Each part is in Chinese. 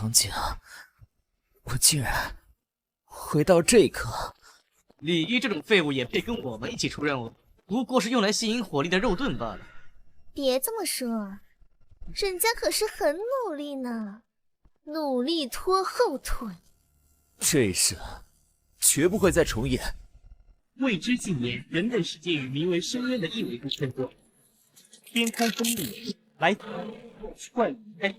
场景，我竟然回到这一刻。李一这种废物也配跟我们一起出任务？不过是用来吸引火力的肉盾罢了。别这么说，人家可是很努力呢，努力拖后腿。这一世绝不会再重演。未知近年，人类世界与名为深渊的异维度争夺，天空封闭，来怪物开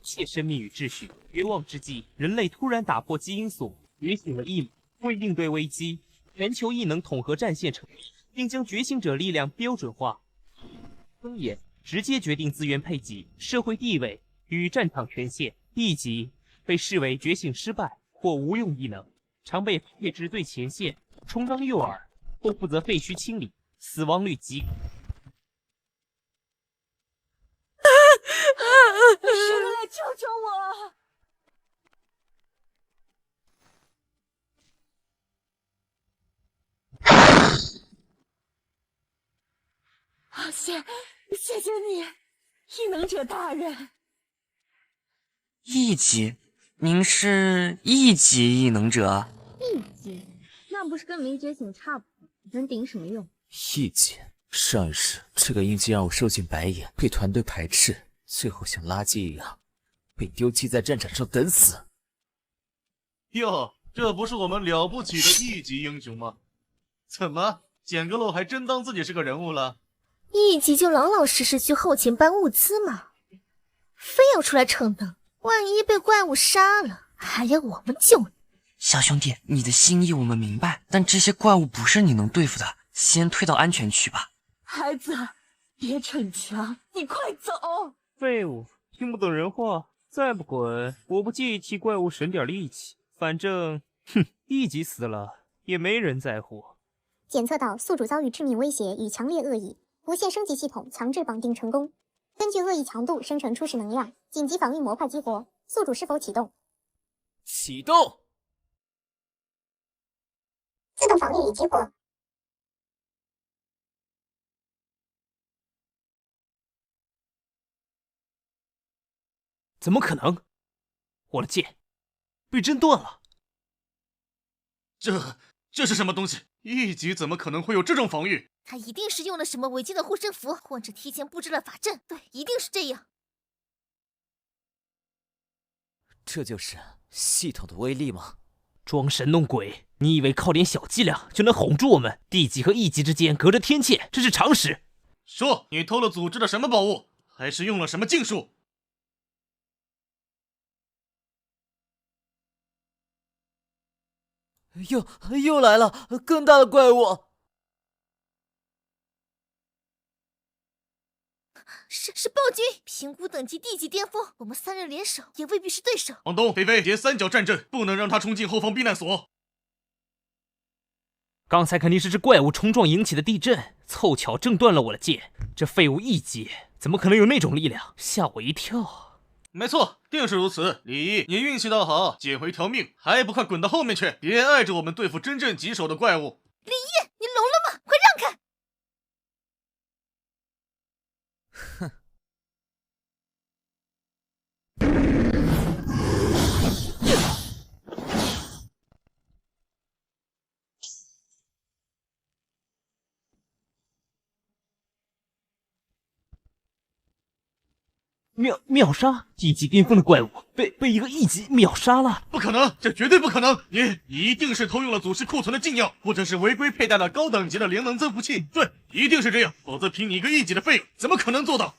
切生命与秩序。绝望之际，人类突然打破基因锁，觉醒了异能。为应对危机，全球异能统合战线成立，并将觉醒者力量标准化。分眼直接决定资源配给、社会地位与战场权限。异己被视为觉醒失败或无用异能，常被配置最前线，充当诱饵或负责废墟清理，死亡率极。谁能来救救我？谢谢你，异能者大人。一级，您是一级异能者？一级，那不是跟没觉醒差不多，能顶什么用？一级，上一世这个印记让我受尽白眼，被团队排斥，最后像垃圾一样被丢弃在战场上等死。哟，这不是我们了不起的一级英雄吗？怎么捡个漏还真当自己是个人物了？一级就老老实实去后勤搬物资嘛，非要出来逞能，万一被怪物杀了，还要我们救你。小兄弟，你的心意我们明白，但这些怪物不是你能对付的，先退到安全区吧。孩子，别逞强，你快走！废物，听不懂人话，再不滚，我不介意替怪物省点力气。反正，一级死了也没人在乎。检测到宿主遭遇致命威胁与强烈恶意，无限升级系统强制绑定成功。根据恶意强度生成初始能量，紧急防御模块激活。宿主是否启动？启动。自动防御已激活。怎么可能？我的剑被震断了！这是什么东西？一级怎么可能会有这种防御？他一定是用了什么违禁的护身符，或者提前布置了法阵。对，一定是这样。这就是系统的威力吗？装神弄鬼！你以为靠点小伎俩就能哄住我们？地级和一级之间隔着天堑，这是常识。说，你偷了组织的什么宝物，还是用了什么禁术？又来了，更大的怪物！是暴君，评估等级地级巅峰，我们三人联手也未必是对手。往东，菲菲结三角战阵，不能让他冲进后方避难所。刚才肯定是这怪物冲撞引起的地震，凑巧震断了我的剑。这废物一级怎么可能有那种力量？吓我一跳。没错，定是如此。李一，你运气倒好，捡回条命，还不快滚到后面去，别碍着我们对付真正棘手的怪物。李一，你聋了吗？快让开！哼。秒杀地级巅峰的怪物被一个一级秒杀了！不可能，这绝对不可能！你一定是偷用了祖师库存的禁药，或者是违规佩戴了高等级的灵能增幅器。对，一定是这样，否则凭你一个一级的废物，怎么可能做到？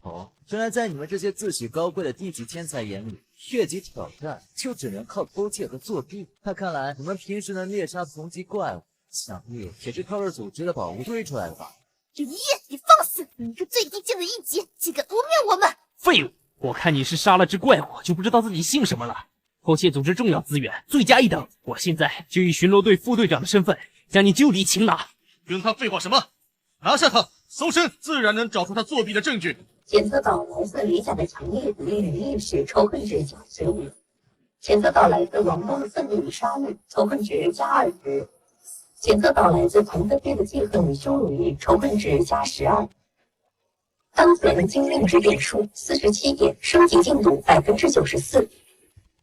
哦，原来在你们这些自诩高贵的地级天才眼里，越级挑战就只能靠偷窃和作弊。那看来你们平时能猎杀同级怪物，想必也是靠着组织的宝物堆出来的吧？李一，你放肆！你一个最低贱的一级，竟敢污蔑我们！废物！我看你是杀了只怪物就不知道自己姓什么了。偷窃组织重要资源，罪加一等。我现在就以巡逻队副队长的身份将你就地擒拿。跟他废话什么？拿下他，搜身，自然能找出他作弊的证据。检测到来自李甲的强烈不利于意识仇恨值+15，检测到来自王东的愤怒与杀戮仇恨值+20，检测到来自同分队的记恨与羞辱欲仇恨值+12。当前精灵值点数47点，升级进度94%。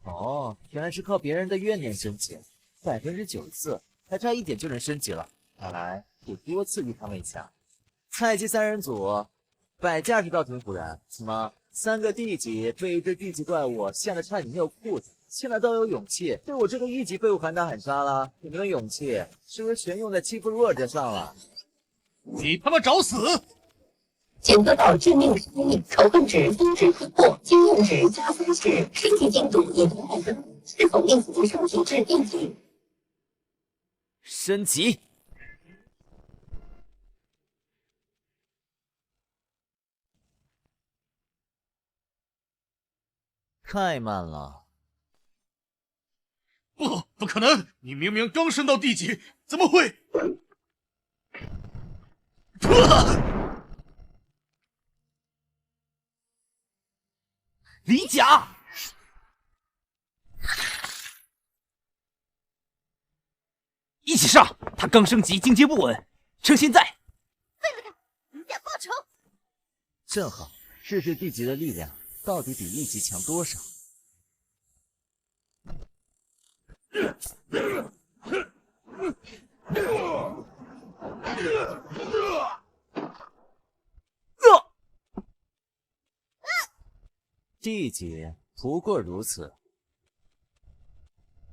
哦，原来是靠别人的怨念升级，94%，还差一点就能升级了。看来得多次与他们一下。菜鸡三人组，摆架势倒挺唬人。怎么，3个地级被一只地级怪物吓得差点尿裤子，现在都有勇气对我这个1级废物喊打喊杀了？你们的勇气是不是全用在欺负弱者上了？你他妈找死！检测到致命伤害，仇恨值峰值突破，经验值加30%，升级进度已经完成，是否令自己升级至1级？升级。太慢了。不可能！你明明刚升到地级，怎么会？李甲，一起上！他刚升级，境界不稳，趁现在。废了他，李甲报仇！正好试试地级的力量到底比1级强多少。地级不过如此，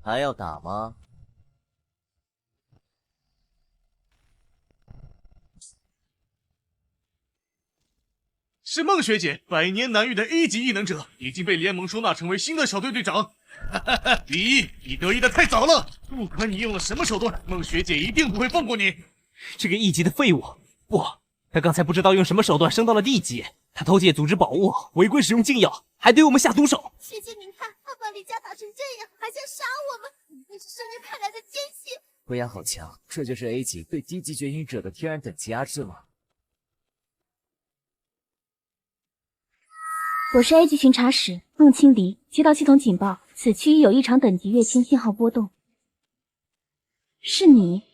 还要打吗？是孟学姐，100年难遇的A级异能者，已经被联盟收纳成为新的小队队长。李毅，你得意的太早了，不管你用了什么手段，孟学姐一定不会放过你。这个1级的废物，不，他刚才不知道用什么手段升到了D级，他偷窃组织宝物，违规使用禁药，还对我们下毒手。学姐，您看，他把李家打成这样，还想杀我们，一定是深渊派来的奸细。威压好强，这就是 A 级对低级觉醒者的天然等级压制吗？我是 A 级巡查使孟清离，接到系统警报，此区已有异常等级跃迁信号波动。是你？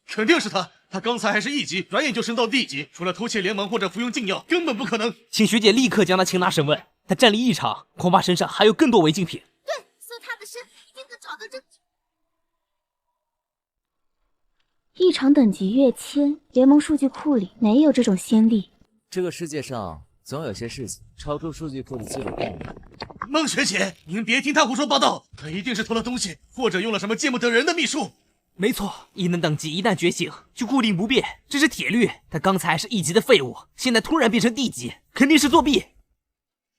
肯定是他，他刚才还是1级，转眼就升到D级，除了偷窃联盟或者服用禁药，根本不可能。请学姐立刻将他擒拿审问，他战力异常，恐怕身上还有更多违禁品。对，搜他的身，一定能找到证据。异常等级跃迁，联盟数据库里没有这种先例。这个世界上总有些事情超出数据库的记录范围。孟学姐，您别听他胡说八道，他一定是偷了东西，或者用了什么见不得人的秘术。没错，异能等级一旦觉醒就固定不变，这是铁律。他刚才是1级的废物，现在突然变成D级，肯定是作弊。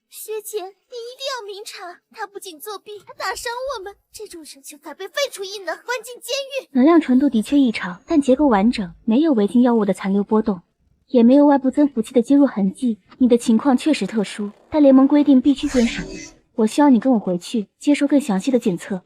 学姐，你一定要明察，他不仅作弊，还打伤我们，这种人就该被废除异能，关进监狱。能量纯度的确异常，但结构完整，没有违禁药物的残留波动，也没有外部增幅器的接入痕迹。你的情况确实特殊，但联盟规定必须遵守。我需要你跟我回去接受更详细的检测。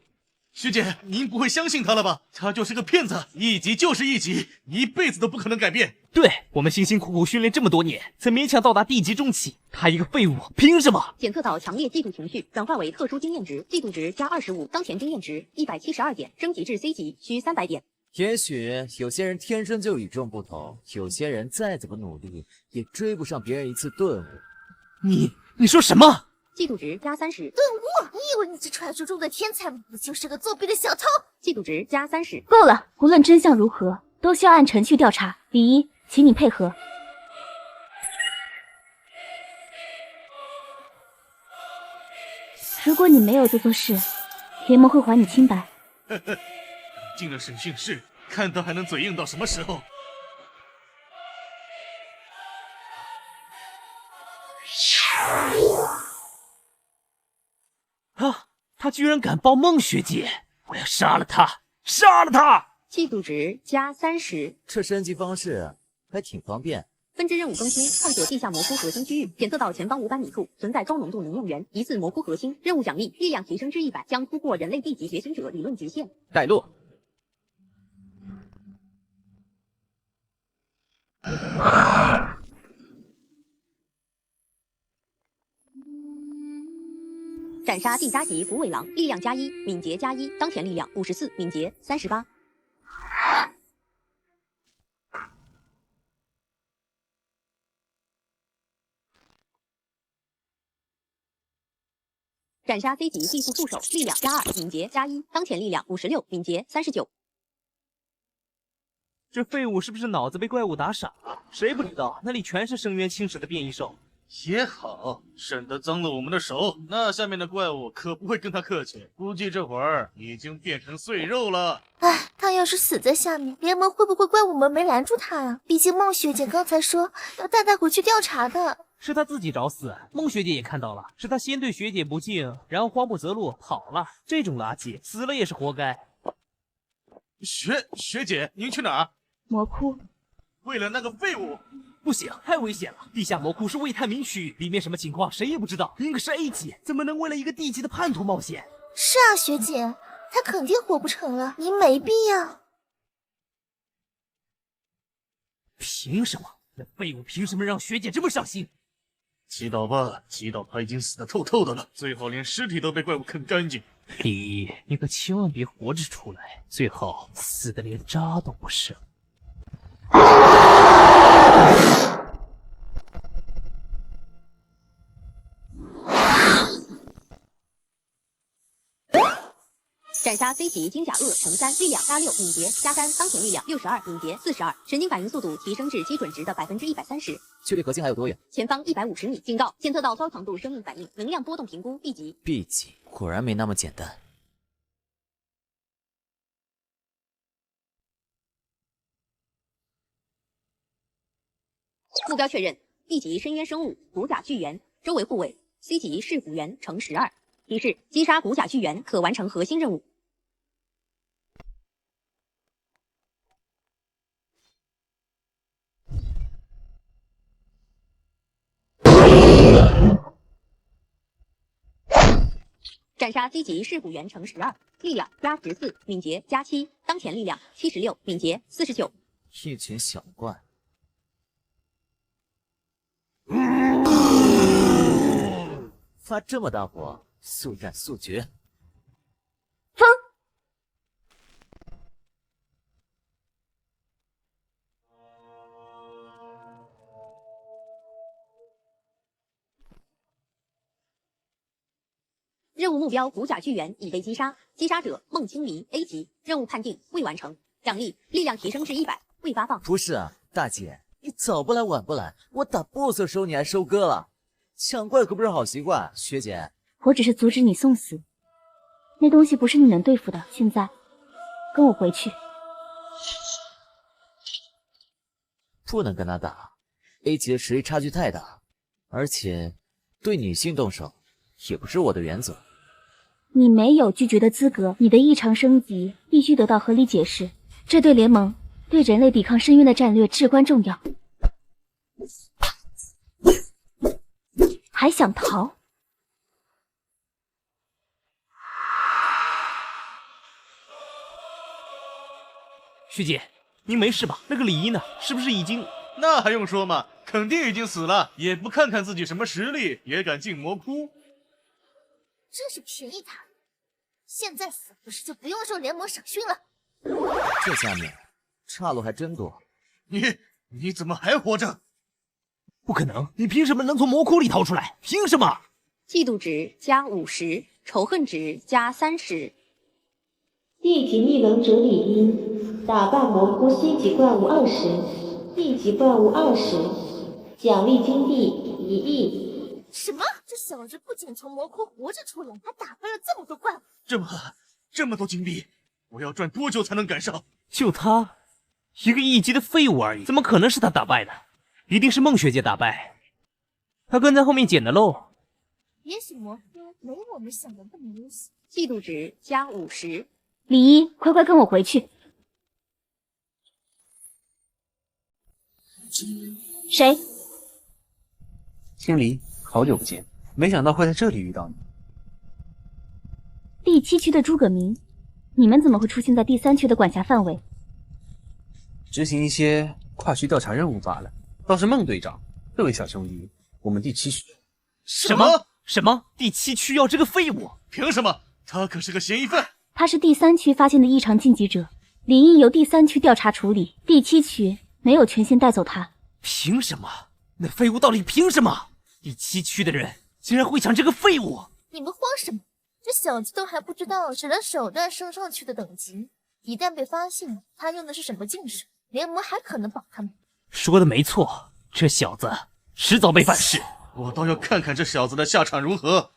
学姐，您不会相信他了吧？他就是个骗子，1级就是1级，你一辈子都不可能改变。对，我们辛辛苦苦训练这么多年，才勉强到达D级中期，他一个废物，凭什么？检测到强烈嫉妒情绪，转化为特殊经验值，嫉妒值加25，当前经验值172点，升级至 C 级需300点。也许有些人天生就与众不同，有些人再怎么努力也追不上别人一次顿悟。你说什么？嫉妒值加30，顿悟？你以为你是传说中的天才吗？不就是个作弊的小偷？嫉妒值加30，够了！无论真相如何，都需要按程序调查。李一，请你配合。如果你没有做错事，联盟会还你清白。进了审讯室，看他还能嘴硬到什么时候？啊！他居然敢抱孟学姐！我要杀了他！杀了他！嫉妒值加30，这升级方式还挺方便。分支任务更新，探索地下魔窟核心区域，检测到前方500米处存在高浓度能量源，疑似魔窟核心。任务奖励：力量提升至100，将突破人类地级觉醒者理论极限。带路。斩杀第8级虎尾狼，力量加1，敏捷加1，当前力量54，敏捷38。斩杀 C 级地副副手，力量+2，敏捷+1，当前力量56，敏捷39。这废物是不是脑子被怪物打傻了？谁不知道那里全是深渊侵蚀的变异兽？也好，省得脏了我们的手。那下面的怪物可不会跟他客气，估计这会儿已经变成碎肉了。哎，他要是死在下面，联盟会不会怪我们没拦住他啊？毕竟孟学姐刚才说要带他回去调查的。是他自己找死，孟学姐也看到了，是他先对学姐不敬，然后慌不择路跑了。这种垃圾死了也是活该。学姐，您去哪儿？魔窟。为了那个废物。不行，太危险了！地下魔窟是未探明区域，里面什么情况谁也不知道。您可是 A 级，怎么能为了一个D 级的叛徒冒险？是啊，学姐，他肯定活不成了，你没必要。凭什么？那废物凭什么让学姐这么伤心？祈祷吧，祈祷他已经死得透透的了，最好连尸体都被怪物啃干净。李一，你可千万别活着出来，最好死的连渣都不剩。斩杀 C 级金甲鳄乘3，力量+6，敏捷+3，当前力量62，敏捷42，神经反应速度提升至基准值的130%。距离核心还有多远？前方150米。警告：检测到高强度生命反应，能量波动评估 B 级。B 级果然没那么简单。目标确认 ：B 级深渊生物骨甲巨猿，周围护卫 C 级噬骨猿乘12。提示：击杀骨甲巨猿可完成核心任务。斩杀 C 级噬骨猿乘12，力量+14，敏捷+7，当前力量76，敏捷49。一群小怪。发这么大火，速战速决。风。任务目标骨甲巨猿已被击杀，击杀者孟青离 A 级，任务判定未完成，奖励力量提升至100，未发放。不是啊，大姐，你早不来晚不来，我打 BOSS 的时候你还收割了，抢怪可不是好习惯，学姐。我只是阻止你送死，那东西不是你能对付的。现在，跟我回去。不能跟他打 ，A 级的实力差距太大，而且对女性动手也不是我的原则。你没有拒绝的资格，你的异常升级必须得到合理解释，这对联盟、对人类抵抗深渊的战略至关重要。还想逃？学姐，您没事吧？那个李一呢？是不是已经……那还用说吗？肯定已经死了，也不看看自己什么实力，也敢进魔窟。真是便宜他！现在死不是就不用受联盟审讯了？这下面岔路还真多。你怎么还活着？不可能！你凭什么能从魔窟里逃出来？凭什么？嫉妒值+50，仇恨值+30。D 级异能者李一，打败魔窟 C 级怪物20，D 级怪物20，奖励金币1亿。什么？这小子不仅从魔窟活着出来，还打败了这么多怪物。这么多金币，我要赚多久才能赶上？就他一个1级的废物而已，怎么可能是他打败的？一定是孟学姐打败，他跟在后面捡的漏。也许魔窟没我们想的那么危险。嫉妒值+50。李一，快快跟我回去。谁？青离，好久不见，没想到会在这里遇到你。第7区的诸葛明，你们怎么会出现在第3区的管辖范围？执行一些跨区调查任务罢了。倒是孟队长，这位小兄弟，我们第7区。什么？第7区要这个废物？凭什么？他可是个嫌疑犯。他是第3区发现的异常晋级者，理应由第3区调查处理，第7区没有权限带走他。凭什么？那废物到底凭什么？第7区的人竟然会抢这个废物？你们慌什么？这小子都还不知道使得手段升上去的等级，一旦被发现他用的是什么禁术，联盟还可能保他们。说的没错，这小子迟早被反噬。我倒要看看这小子的下场如何。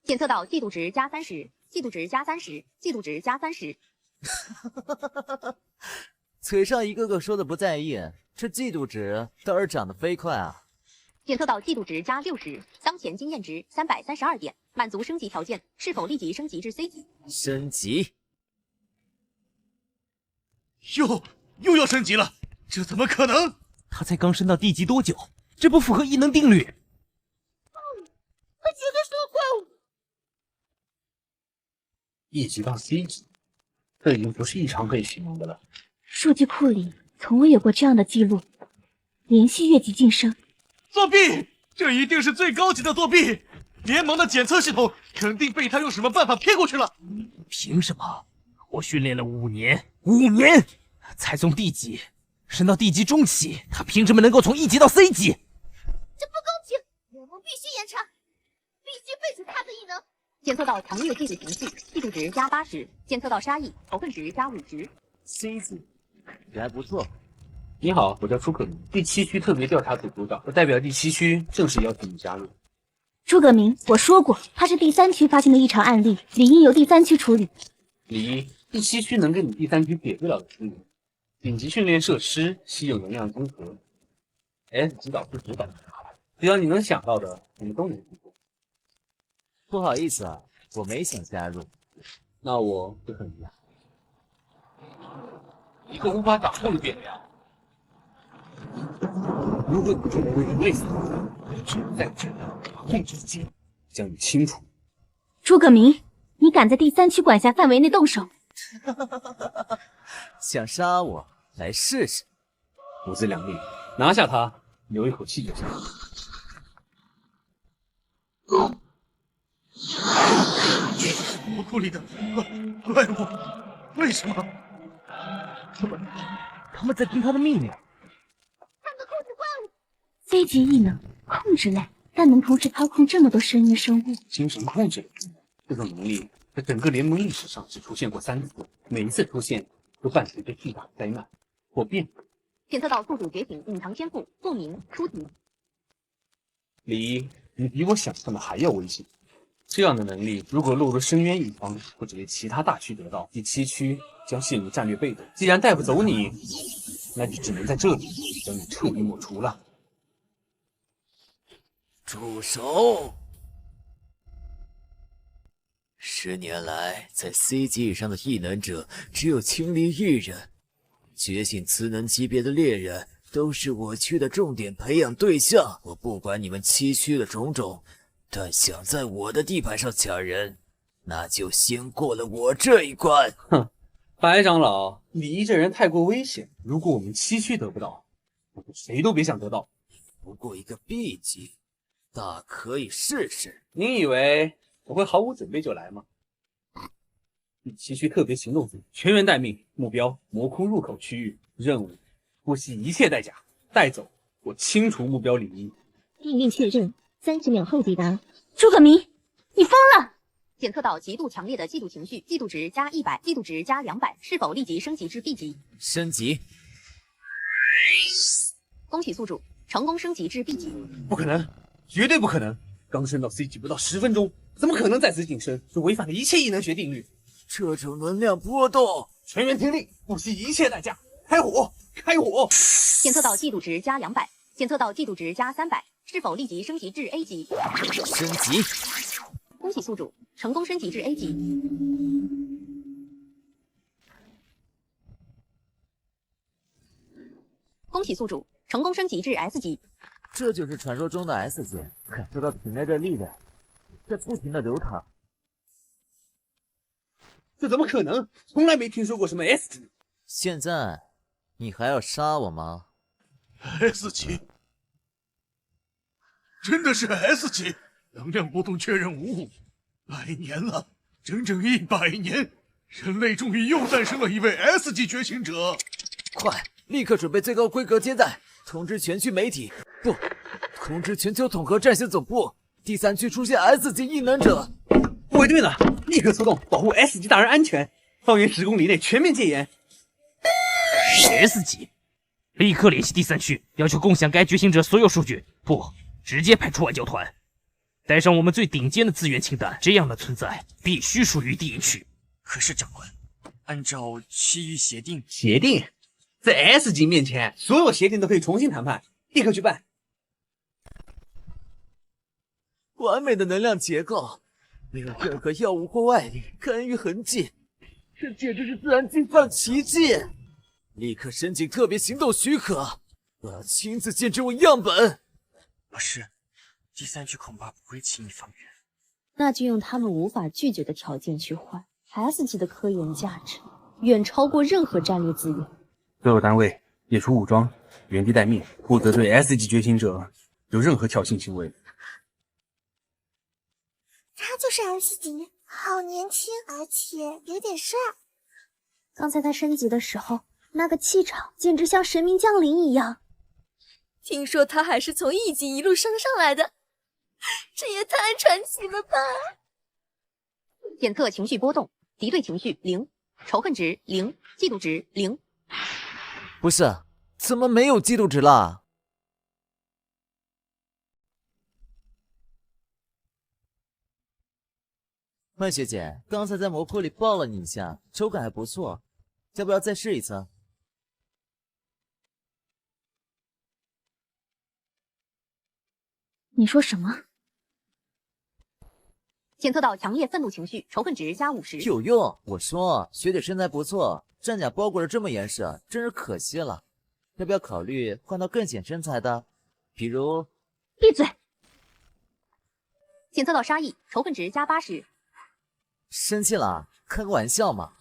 检测到嫉妒值加30，嫉妒值加30，嫉妒值加30。嘴上一个个说的不在意，这嫉妒值倒是涨得飞快啊！检测到嫉妒值加60，当前经验值332点，满足升级条件，是否立即升级至 C 级？升级？又要升级了？这怎么可能？他才刚升到D级多久？这不符合异能定律。他绝对是个怪物。1级到 C 级，这已经不是异常可以形容的了。数据库里从未有过这样的记录，连续越级晋升。作弊！这一定是最高级的作弊！联盟的检测系统肯定被他用什么办法骗过去了。凭什么？我训练了5年，才从 D 级升到 D 级中期，他凭什么能够从1级到 C 级？这不公平！联盟必须严查，必须废除他的异能。检测到强烈嫉妒情绪，嫉妒值加80；检测到杀意，仇恨值加50。C 级，这还不错。你好，我叫诸葛明，第7区特别调查组组长，我代表第7区正式邀请你加入。诸葛明，我说过，他是第3区发现的异常案例，理应由第3区处理。李一，第7区能跟你第3区给不了的资源，顶级训练设施、稀有能量综合、S 级导师指导，只要你能想到的，我们都能提供。不好意思啊，我没想加入。那我就很遗憾。一个无法掌控的变量，如果你认为人类死亡，只能在这控制间将你清除。诸葛明，你敢在第3区管辖范围内动手？想杀我，来试试。五字两令，拿下他，留一口气就行。魔窟里的怪物，为什么？他们在听他的命令。他能控制怪物。C 级异能，控制类，但能同时操控这么多生命生物。精神控制这种能力，在整个联盟历史上只出现过3次，每一次出现都伴随着巨大的灾难或变革。检测到宿主觉醒隐藏天赋，不明出题。李一，你比我想象的还要危险。这样的能力，如果落入深渊一方，或者被其他大区得到，第7区将陷入战略被动。既然带不走你，那就只能在这里将你彻底抹除了。住手！10年来，在 C 级以上的异能者只有青离1人，觉醒磁能级别的猎人都是我区的重点培养对象。我不管你们7区的种种，但想在我的地盘上抢人，那就先过了我这一关。哼，白长老，李一这人太过危险，如果我们7区得不到，那就谁都别想得到。不过一个 B 级，大可以试试。您以为我会毫无准备就来吗？第7区特别行动组全员待命，目标魔窟入口区域，任务不惜一切代价带走或清除目标李一。命令确认，30秒后抵达。诸葛明，你疯了！检测到极度强烈的嫉妒情绪，嫉妒值加100，嫉妒值加200，是否立即升级至 B 级？升级。恭喜宿主成功升级至 B 级。不可能，绝对不可能！刚升到 C 级不到10分钟，怎么可能再次晋升？这违反了一切异能学定律。这种能量波动，全员听令，不惜一切代价开火！开火！检测到嫉妒值加200，检测到嫉妒值加300，是否立即升级至 A 级？升级。恭喜宿主成功升级至 A 级。恭喜宿主成功升级至 S 级。这就是传说中的 S 级，感受到体内的力量在不停的流淌。这怎么可能？从来没听说过什么 S 级。现在你还要杀我吗？ S 级，真的是 S 级，能量波动确认无误。100年了，整整100年，人类终于又诞生了一位 S 级觉醒者。快，立刻准备最高规格接待，通知全区媒体，不，通知全球统合战线总部，第3区出现 S 级异能者。护卫队呢？立刻出动，保护 S 级大人安全。方圆10公里内全面戒严。S 级，立刻联系第3区，要求共享该觉醒者所有数据，不，直接派出外交团，带上我们最顶尖的资源清单。这样的存在必须属于第1区。可是长官，按照区域协定，在 S 级面前，所有协定都可以重新谈判，立刻去办。完美的能量结构，没有任何药物或外力干预痕迹，这简直是自然进化的奇迹！立刻申请特别行动许可，我要亲自建制我样本。不是，第3区恐怕不会轻易放人。那就用他们无法拒绝的条件去换 S 级的科研价值，远超过任何战略资源。所有单位解除武装，原地待命，不得对 S 级觉醒者有任何挑衅行为。他就是 S 级，好年轻，而且有点帅。刚才他升级的时候，那个气场简直像神明降临一样。听说他还是从1级一路升上来的，这也太传奇了吧！检测情绪波动，敌对情绪0，仇恨值0，嫉妒值0。不是，怎么没有嫉妒值啦？曼学姐，刚才在魔窟里抱了你一下，手感还不错，要不要再试一次？你说什么？检测到强烈愤怒情绪，仇恨值+50。有用！我说，学姐身材不错，战甲包裹得这么严实，真是可惜了。要不要考虑换到更显身材的？比如……闭嘴！检测到杀意，仇恨值+80。生气了？开个玩笑嘛。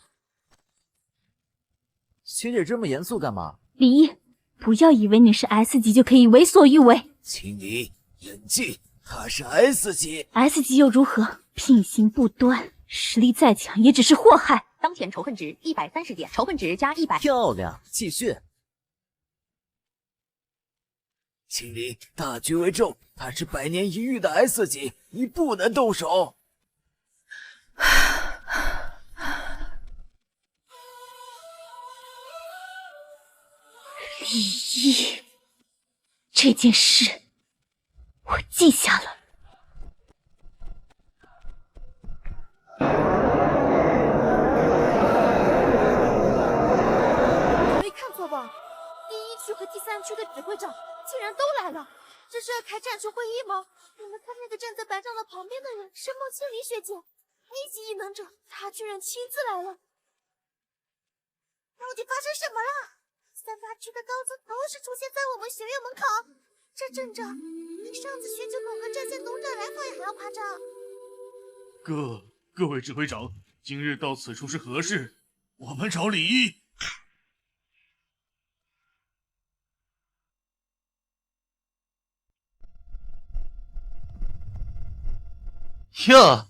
学姐这么严肃干嘛？李一，不要以为你是 S 级就可以为所欲为。请你冷静，他是 S 级。S 级又如何？品行不端，实力再强也只是祸害。当前仇恨值130点，仇恨值+100。漂亮，继续。请你大局为重，他是100年一遇的 S 级，你不能动手。李一，这件事我记下了。没看错吧？第1区和第3区的指挥长竟然都来了，这是要开战术会议吗？你们看那个站在白长老旁边的人是孟庆离学姐，A级异能者，她居然亲自来了。到底发生什么了？3、8区的高层同时出现在我们学院门口，这阵仗比上次学酒馆和战线东站来访也还要夸张。各位指挥长，今日到此处是何事？我们找李一。哟，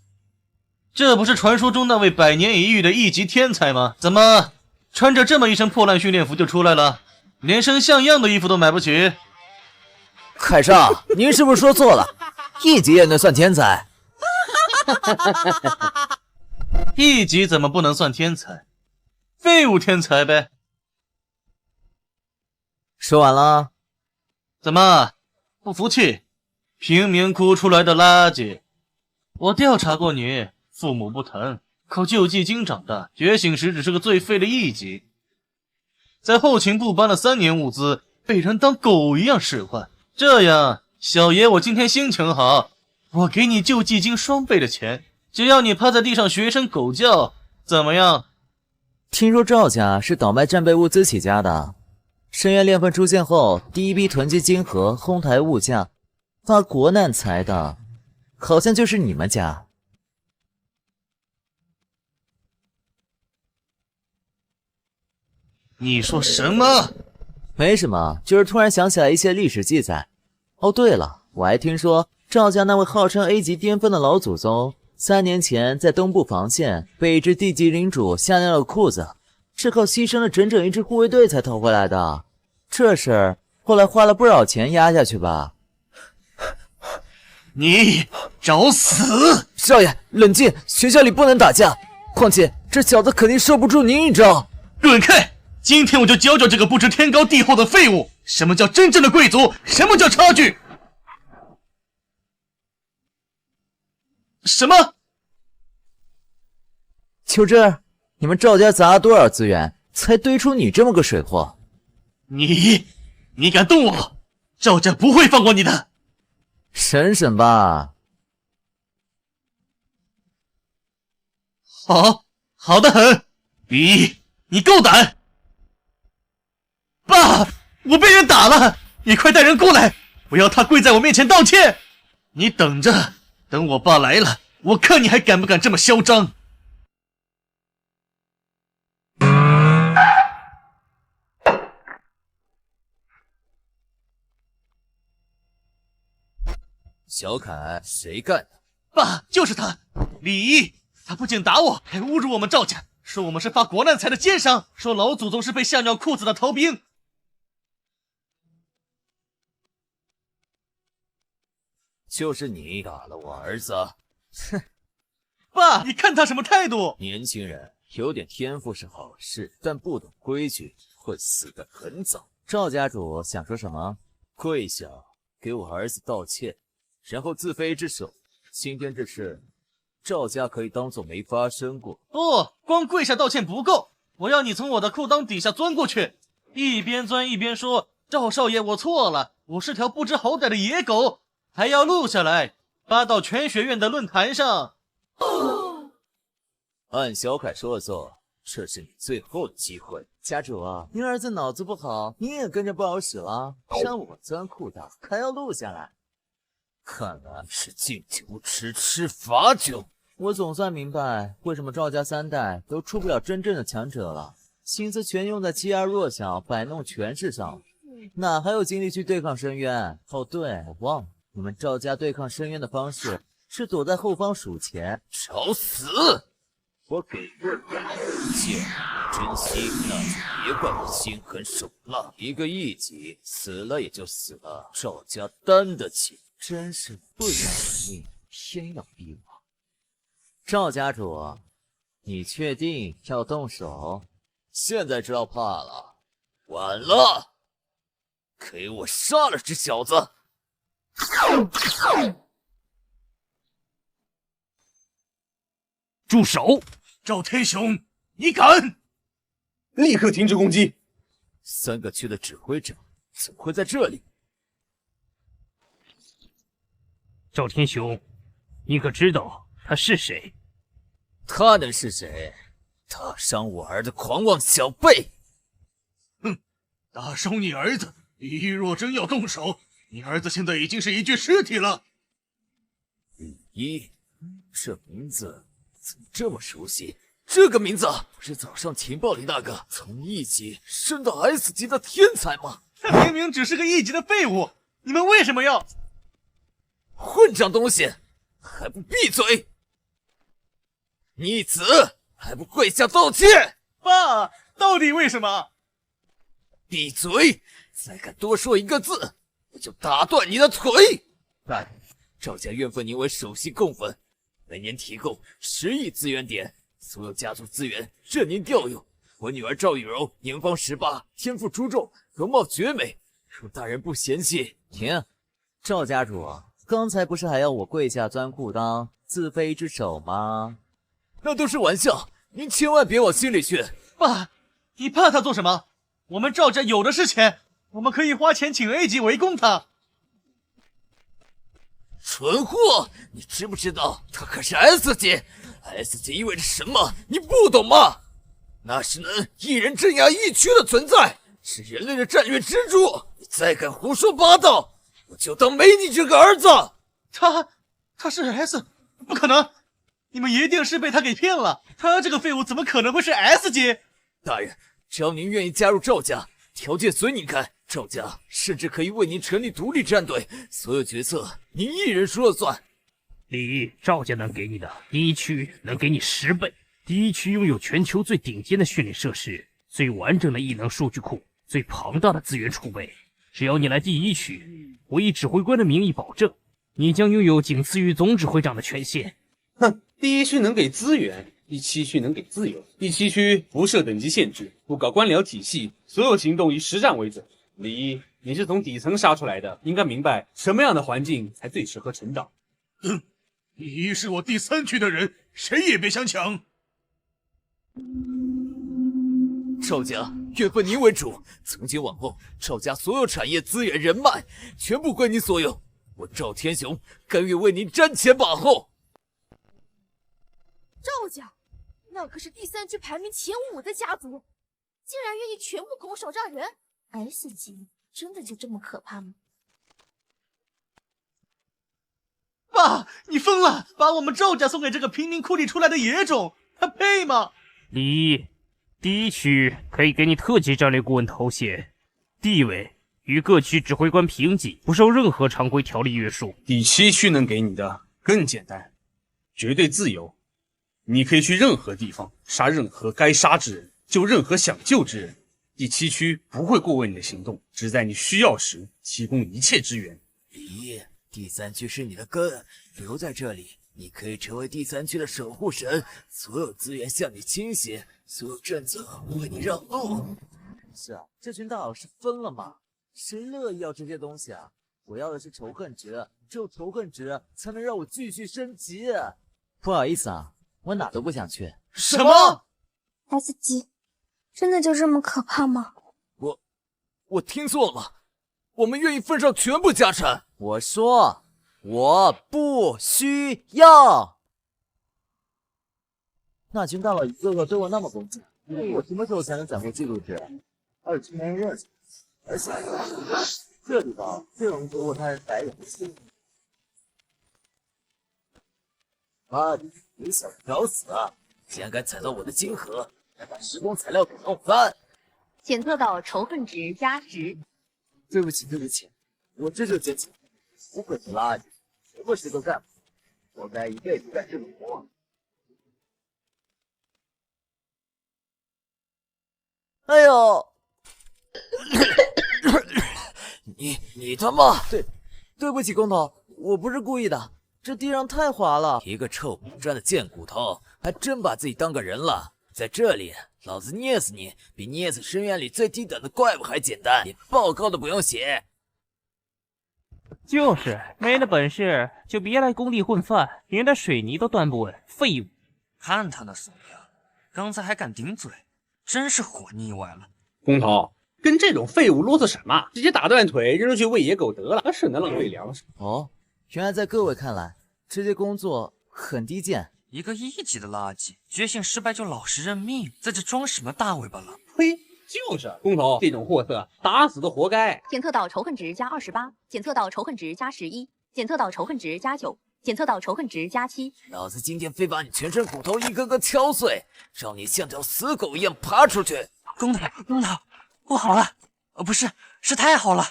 这不是传说中那位100年一遇的1级天才吗？怎么穿着这么一身破烂训练服就出来了，连身像样的衣服都买不起？凯少，您是不是说错了？1级也能算天才？1级怎么不能算天才？废物天才呗。说完了？怎么不服气？贫民窟出来的垃圾！我调查过你，父母不疼，靠救济金长大，觉醒时只是个最废的1级，在后勤部搬了3年物资，被人当狗一样使唤。这样，小爷我今天心情好，我给你救济金2倍的钱，只要你趴在地上学声狗叫，怎么样？听说赵家是倒卖战备物资起家的，深渊裂缝出现后，第一批囤积金盒、哄抬物价、发国难财的，好像就是你们家。你说什么？没什么，就是突然想起来一些历史记载。哦，对了，我还听说赵家那位号称 A 级巅峰的老祖宗，3年前在东部防线被一只地级领主吓尿了裤子，是靠牺牲了整整一支护卫队才逃回来的。这事儿后来花了不少钱压下去吧？你找死！少爷，冷静，学校里不能打架。况且这小子肯定受不住您一招。滚开！今天我就教教这个不知天高地厚的废物，什么叫真正的贵族，什么叫差距。什么？秋枝，你们赵家砸了多少资源，才堆出你这么个水货？你敢动我，赵家不会放过你的。省省吧。好的很。李，你够胆！爸，我被人打了，你快带人过来，我要他跪在我面前道歉。你等着，等我爸来了，我看你还敢不敢这么嚣张。小凯，谁干的？爸，就是他，李，他不仅打我，还侮辱我们赵家，说我们是发国难财的奸商，说老祖宗是被吓尿裤子的逃兵。就是你打了我儿子。哼，爸，你看他什么态度？年轻人有点天赋是好事，但不懂规矩会死得很早。赵家主想说什么？跪下给我儿子道歉，然后自废之手。今天这事，赵家可以当做没发生过。不，光跪下道歉不够，我要你从我的裤裆底下钻过去，一边钻一边说：“赵少爷，我错了，我是条不知好歹的野狗。”还要录下来，发到全学院的论坛上。按小凯说的做，这是你最后的机会。家主啊，您儿子脑子不好，您也跟着不好使了。让我钻裤裆，还要录下来。看来是敬酒吃吃罚酒。我总算明白为什么赵家三代都出不了真正的强者了，心思全用在欺压弱小、摆弄权势上了，哪还有精力去对抗深渊？哦，对，我忘了。你们赵家对抗深渊的方式是躲在后方数钱，找死！我给过你剑，珍惜，那就别怪我心狠手辣。一个一级死了也就死了，赵家担得起，真是不要命，偏要逼我。赵家主，你确定要动手？现在知道怕了，晚了！给我杀了这小子！住手！赵天雄，你敢！立刻停止攻击！三个区的指挥长怎么会在这里？赵天雄，你可知道他是谁？他能是谁？打伤我儿的狂妄小辈！哼，打伤你儿子，李若真要动手。你儿子现在已经是一具尸体了。李一，这名字怎么这么熟悉？这个名字不是早上情报里那个从1级升到 S 级的天才吗？他明明只是个1级的废物，你们为什么要？混账东西，还不闭嘴！逆子，还不跪下道歉！爸，到底为什么？闭嘴！再敢多说一个字，我就打断你的腿！但赵家愿奉您为首席供粉，每年提供10亿资源点，所有家族资源任您调用。我女儿赵雨柔年方18，天赋出众，容貌绝美，若大人不嫌弃，停！赵家主，刚才不是还要我跪下钻裤裆，自废之手吗？那都是玩笑，您千万别往心里去。爸，你怕他做什么？我们赵家有的是钱，我们可以花钱请 A 级围攻他。蠢货，你知不知道他可是 S 级 ？S 级意味着什么？你不懂吗？那是能一人镇压1区的存在，是人类的战略支柱。你再敢胡说八道，我就当没你这个儿子。他是 S， 不可能！你们一定是被他给骗了。他这个废物怎么可能会是 S 级？大人，只要您愿意加入赵家，条件随您开。赵家甚至可以为您成立独立战队，所有决策您一人说了算。李，赵家能给你的第一区能给你10倍。第一区拥有全球最顶尖的训练设施，最完整的异能数据库，最庞大的资源储备。只要你来第一区，我以指挥官的名义保证，你将拥有仅次于总指挥长的权限。哼，第一区能给资源，第7区能给自由，第7区不设等级限制，不搞官僚体系，所有行动以实战为准。李一，你是从底层杀出来的，应该明白什么样的环境才最适合成长。李一是我第3区的人，谁也别想抢。赵家愿奉您为主，从今往后，赵家所有产业、资源、人脉，全部归您所有。我赵天雄甘愿为您瞻前把后。赵家，那可是第3区排名前5的家族，竟然愿意全部拱手让人。S 级真的就这么可怕吗？爸，你疯了！把我们赵家送给这个贫民窟里出来的野种，他配吗？李一，第1区可以给你特级战略顾问头衔，地位与各区指挥官平级，不受任何常规条例约束。第7区能给你的更简单，绝对自由，你可以去任何地方，杀任何该杀之人，救任何想救之人。第7区不会过问你的行动，只在你需要时提供一切支援。李一，第3区是你的根，留在这里，你可以成为第3区的守护神，所有资源向你倾斜，所有政策为你让路。是啊，这群大佬是疯了吗？谁乐意要这些东西啊？我要的是仇恨值，只有仇恨值才能让我继续升级。不好意思啊，我哪都不想去。什么 ？S 级，真的就这么可怕吗？我听错了吗？我们愿意奉上全部家产。我说，我不需要。那群大佬一个个对我那么恭敬，我什么时候才能攒够记录值？2区没人认识，而且这地方最容易俘获他人歹人的心。妈的，你想找死啊！竟然敢踩到我的金河，还把施工材料给弄翻！检测到仇恨值+10。对不起，对不起，我这就捡起。不愧是垃圾，什么事都干不，活该一辈子干这种活。哎呦！你他妈！对不起，工头，我不是故意的，这地上太滑了。一个臭骨沾的贱骨头，还真把自己当个人了。在这里，老子捏死你，比捏死深渊里最低等的怪物还简单，连报告都不用写。就是，没那本事就别来工地混饭，连点水泥都端不稳，废物！看他那怂样，刚才还敢顶嘴，真是活腻歪了。工头，跟这种废物啰嗦什么？直接打断腿扔出去喂野狗得了，省得浪费粮食。哦，原来在各位看来，这些工作很低贱。一个1级的垃圾，觉醒失败就老实认命，在这装什么大尾巴了？呸！就是工头，这种货色打死都活该。检测到仇恨值+28，检测到仇恨值+11，检测到仇恨值+9，检测到仇恨值+7。老子今天非把你全身骨头一个个敲碎，让你像条死狗一样爬出去！工头，不好了！不是，是太好了！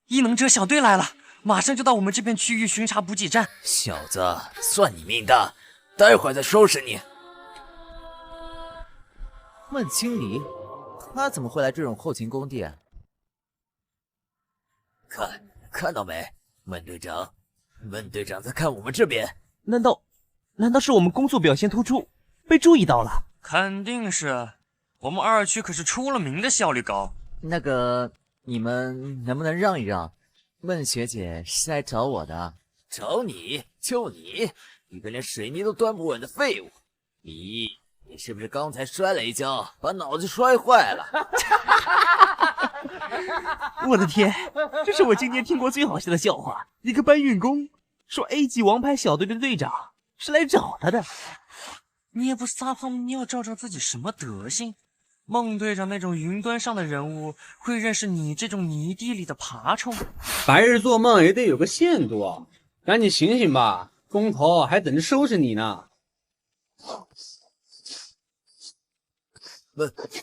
异能者小队来了，马上就到我们这片区域巡查补给站。小子，算你命大，待会儿再收拾你。孟青离，他怎么会来这种后勤工地啊？看到没，孟队长在看我们这边。难道是我们工作表现突出，被注意到了？肯定是，我们2区可是出了名的效率高。那个，你们能不能让一让？孟学姐是来找我的。找你？就你？一个连水泥都端不稳的废物！你是不是刚才摔了一跤，把脑子摔坏了？我的天，这是我今年听过最好笑的笑话。一个搬运工说 A 级王牌小队的队长是来找他的。你也不撒泡尿照照自己什么德行？孟队长那种云端上的人物会认识你这种泥地里的爬虫？白日做梦也得有个限度啊！赶紧醒醒吧，工头还等着收拾你呢。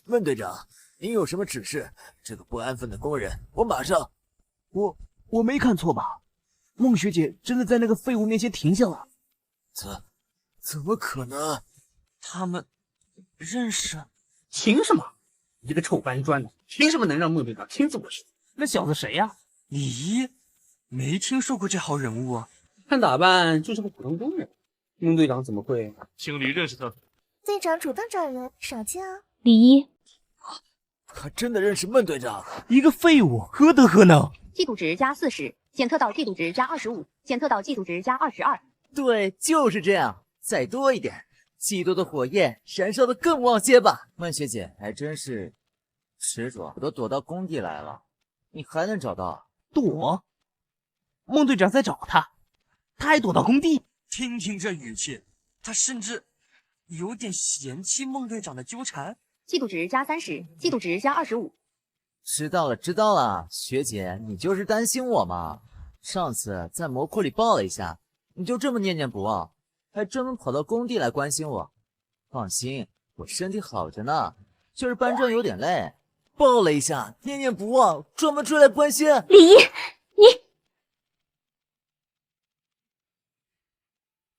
孟队长，您有什么指示？这个不安分的工人，我马上。我没看错吧？孟学姐真的在那个废物面前停下了？怎么可能？他们认识？凭什么？一个臭搬砖的，凭什么能让孟队长亲自过去？那小子谁呀？你没听说过这号人物啊？看打扮就是个普通工人。孟队长怎么会？经理认识他？队长主动找人，少见啊。李一，他真的认识孟队长？一个废物，何德何能？嫉妒值加40，检测到嫉妒值加25，检测到嫉妒值加22。对，就是这样，再多一点，嫉妒的火焰燃烧的更旺些吧。孟学姐还真是执着，我都躲到工地来了，你还能找到？躲？孟队长在找他，他还躲到工地？听听这语气，他甚至有点嫌弃孟队长的纠缠。嫉妒值加30，嫉妒值加25。知道了，知道了，学姐，你就是担心我嘛。上次在魔窟里抱了一下，你就这么念念不忘，还专门跑到工地来关心我。放心，我身体好着呢，就是搬砖有点累，抱了一下，念念不忘，专门追来关心。李一，你……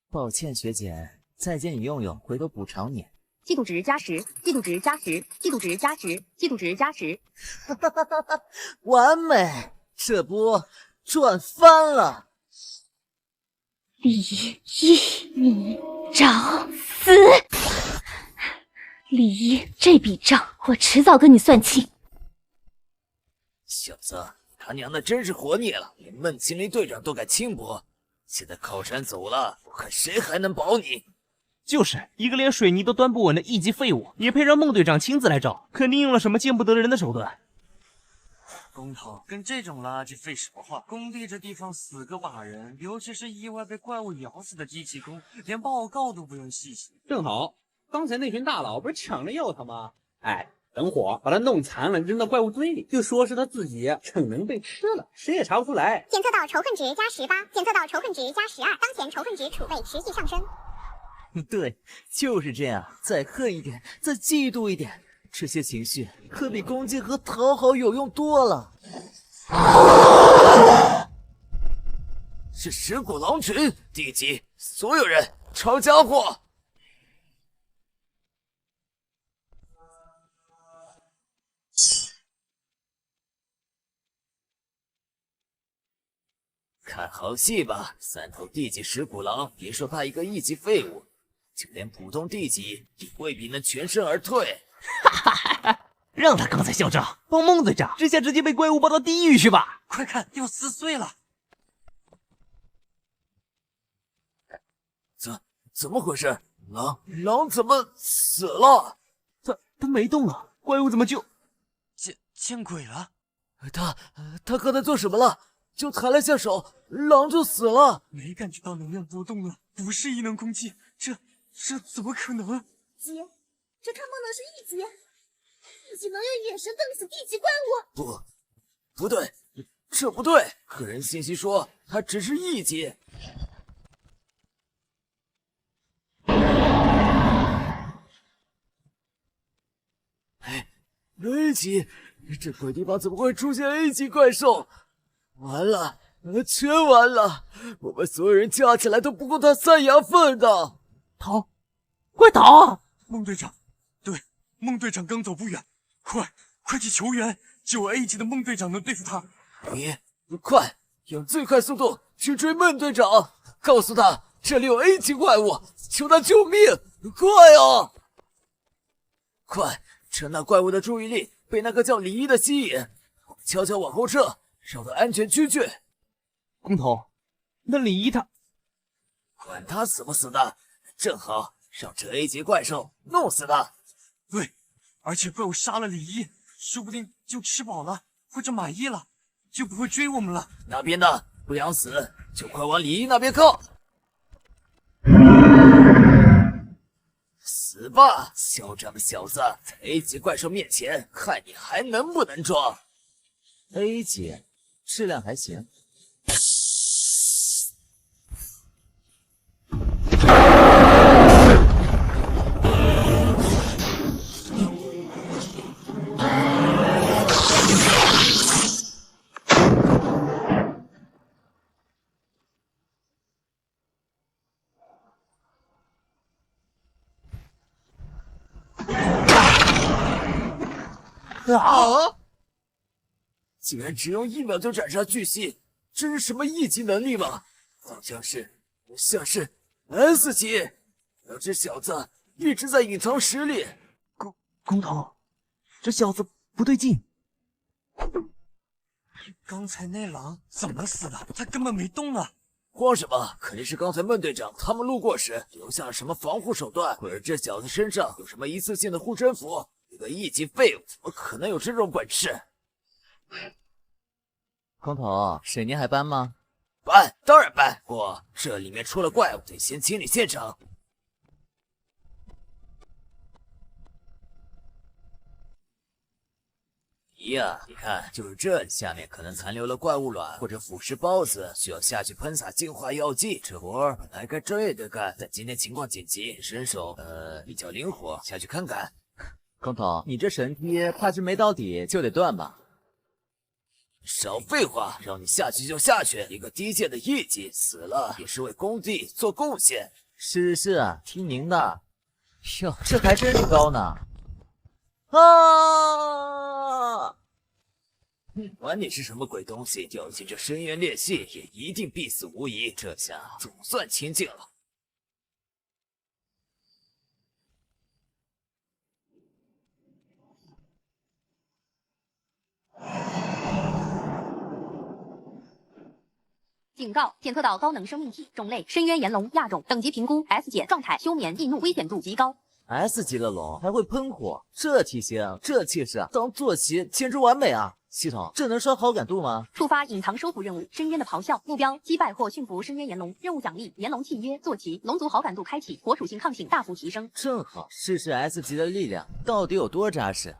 抱歉，学姐，再借你用用，回头补偿你。嫉妒值加10，嫉妒值加10，嫉妒值加10，嫉妒值加10。完美，这不赚翻了。李一，你找死！李一，这笔账我迟早跟你算清。小子，他娘的真是活腻了，连孟青林队长都敢轻薄。现在靠山走了，我看谁还能保你？就是一个连水泥都端不稳的一级废物，也配让孟队长亲自来找？肯定用了什么见不得人的手段。工头跟这种垃圾费什么话？工地这地方死个把人，尤其是意外被怪物咬死的机器工，连报告都不用细写。正好，刚才那群大佬不是抢着要他吗？哎，等会儿把他弄残了，扔到怪物堆里，就说是他自己逞能被吃了，谁也查不出来。检测到仇恨值加18，检测到仇恨值加12，当前仇恨值储备持续上升。对，就是这样，再恨一点，再嫉妒一点，这些情绪可比攻击和讨好有用多了。是蚀骨狼群地级，所有人抄家伙。看好戏吧，3头地级蚀骨狼，别说他一个一级废物，就连普通地级也未必能全身而退。让他刚才嚣张，帮孟队长，这下直接被怪物抱到地狱去吧！快看，要撕碎了！怎么回事？狼怎么死了？他没动啊，怪物怎么就见鬼了？他刚才做什么了？就抬了下手，狼就死了。没感觉到能量波动了，不是异能攻击，这怎么可能？姐，这看不能是一级，一级能用眼神瞪死地级怪物。不对，这不对。个人信息说他只是一级。A 级，这鬼地方怎么会出现 A 级怪兽？完了，全完了！我们所有人加起来都不够他3牙份的。逃，快逃啊！孟队长，对，孟队长刚走不远，快去求援，只有 A 级的孟队长能对付他。你快，用最快速度去追孟队长，告诉他这里有 A 级怪物，求他救命！快啊！快！趁那怪物的注意力被那个叫李一的吸引，我们悄悄往后撤，绕到安全区去。工头，那李一他……管他死不死的，正好让这 A 级怪兽弄死他。对，而且怪物杀了李一，说不定就吃饱了或者满意了，就不会追我们了。那边的不想死，就快往李一那边靠。死吧，嚣张的小子！在 A 级怪兽面前，看你还能不能装 ？A 级，质量还行。啊！竟然只用1秒就斩杀巨蜥，这是什么一级能力吗？好像是 S 级，这小子一直在隐藏实力。工头，这小子不对劲。刚才那狼怎么死的？他根本没动啊！慌什么？肯定是刚才孟队长他们路过时留下了什么防护手段，或者这小子身上有什么一次性的护身符。一个1级废物，怎么可能有这种本事？空头，水泥还搬吗？搬，当然搬。不过这里面出了怪物，得先清理现场。呀，你看，就是这里，下面可能残留了怪物卵或者腐蚀孢子，需要下去喷洒净化药剂。这活儿本来该这也得干，但今天情况紧急，身手比较灵活，下去看看。空头，你这神梯怕是没到底就得断吧？少废话，让你下去就下去。一个低贱的艺伎死了也是为工地做贡献。是，听您的。哟，这还真是高呢。啊！管你是什么鬼东西，掉进这深渊裂隙，也一定必死无疑。这下总算清静了。警告：检测到高能生命体，种类深渊炎龙亚种，等级评估 S 姐，状态休眠易怒，危险度极高。S 级的龙还会喷火，这体型，这气势，当坐骑简直完美啊！系统，这能刷好感度吗？触发隐藏收服任务，深渊的咆哮，目标击败或驯服深渊炎龙，任务奖励炎龙契约，坐骑，龙族好感度开启，火属性抗性大幅提升。正好试试 S 级的力量到底有多扎实。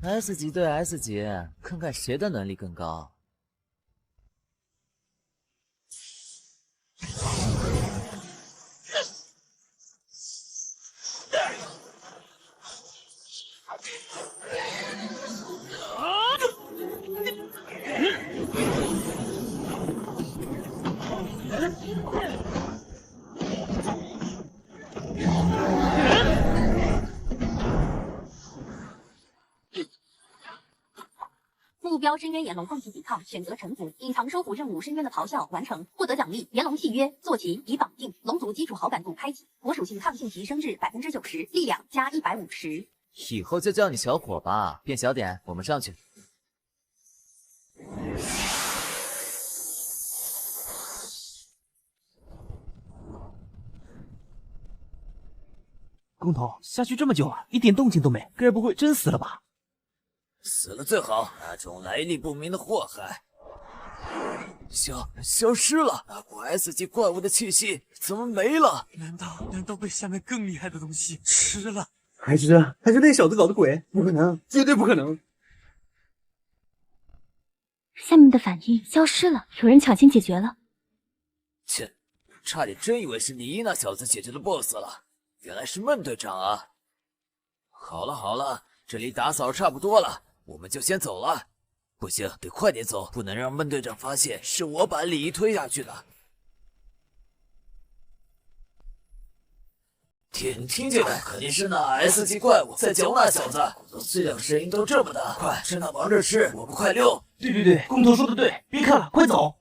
S 级对 S 级，看看谁的能力更高。目标深渊炎龙放弃抵抗，选择臣服。隐藏收服任务深渊的咆哮完成，获得奖励炎龙契约，坐骑已绑定，龙族基础好感度开启，火属性抗性提升至90%，力量加150。以后就叫你小伙吧，变小点，我们上去。工头，下去这么久了，一点动静都没，该不会真死了吧？死了最好，那种来历不明的祸害消失了。那股 S 级怪物的气息怎么没了？难道被下面更厉害的东西吃了？还是那小子搞的鬼？不可能，绝对不可能！下面的反应消失了，有人抢先解决了。切，差点真以为是李一那小子解决了 BOSS 了，原来是孟队长啊！好了，这里打扫差不多了，我们就先走了。不行，得快点走，不能让孟队长发现是我把李一推下去的。听见没？肯定是那 S 级怪物在嚼那小子，骨头碎掉声音都这么大。快，趁他忙着吃，我们快溜！对，工头说的对，别看了，快走！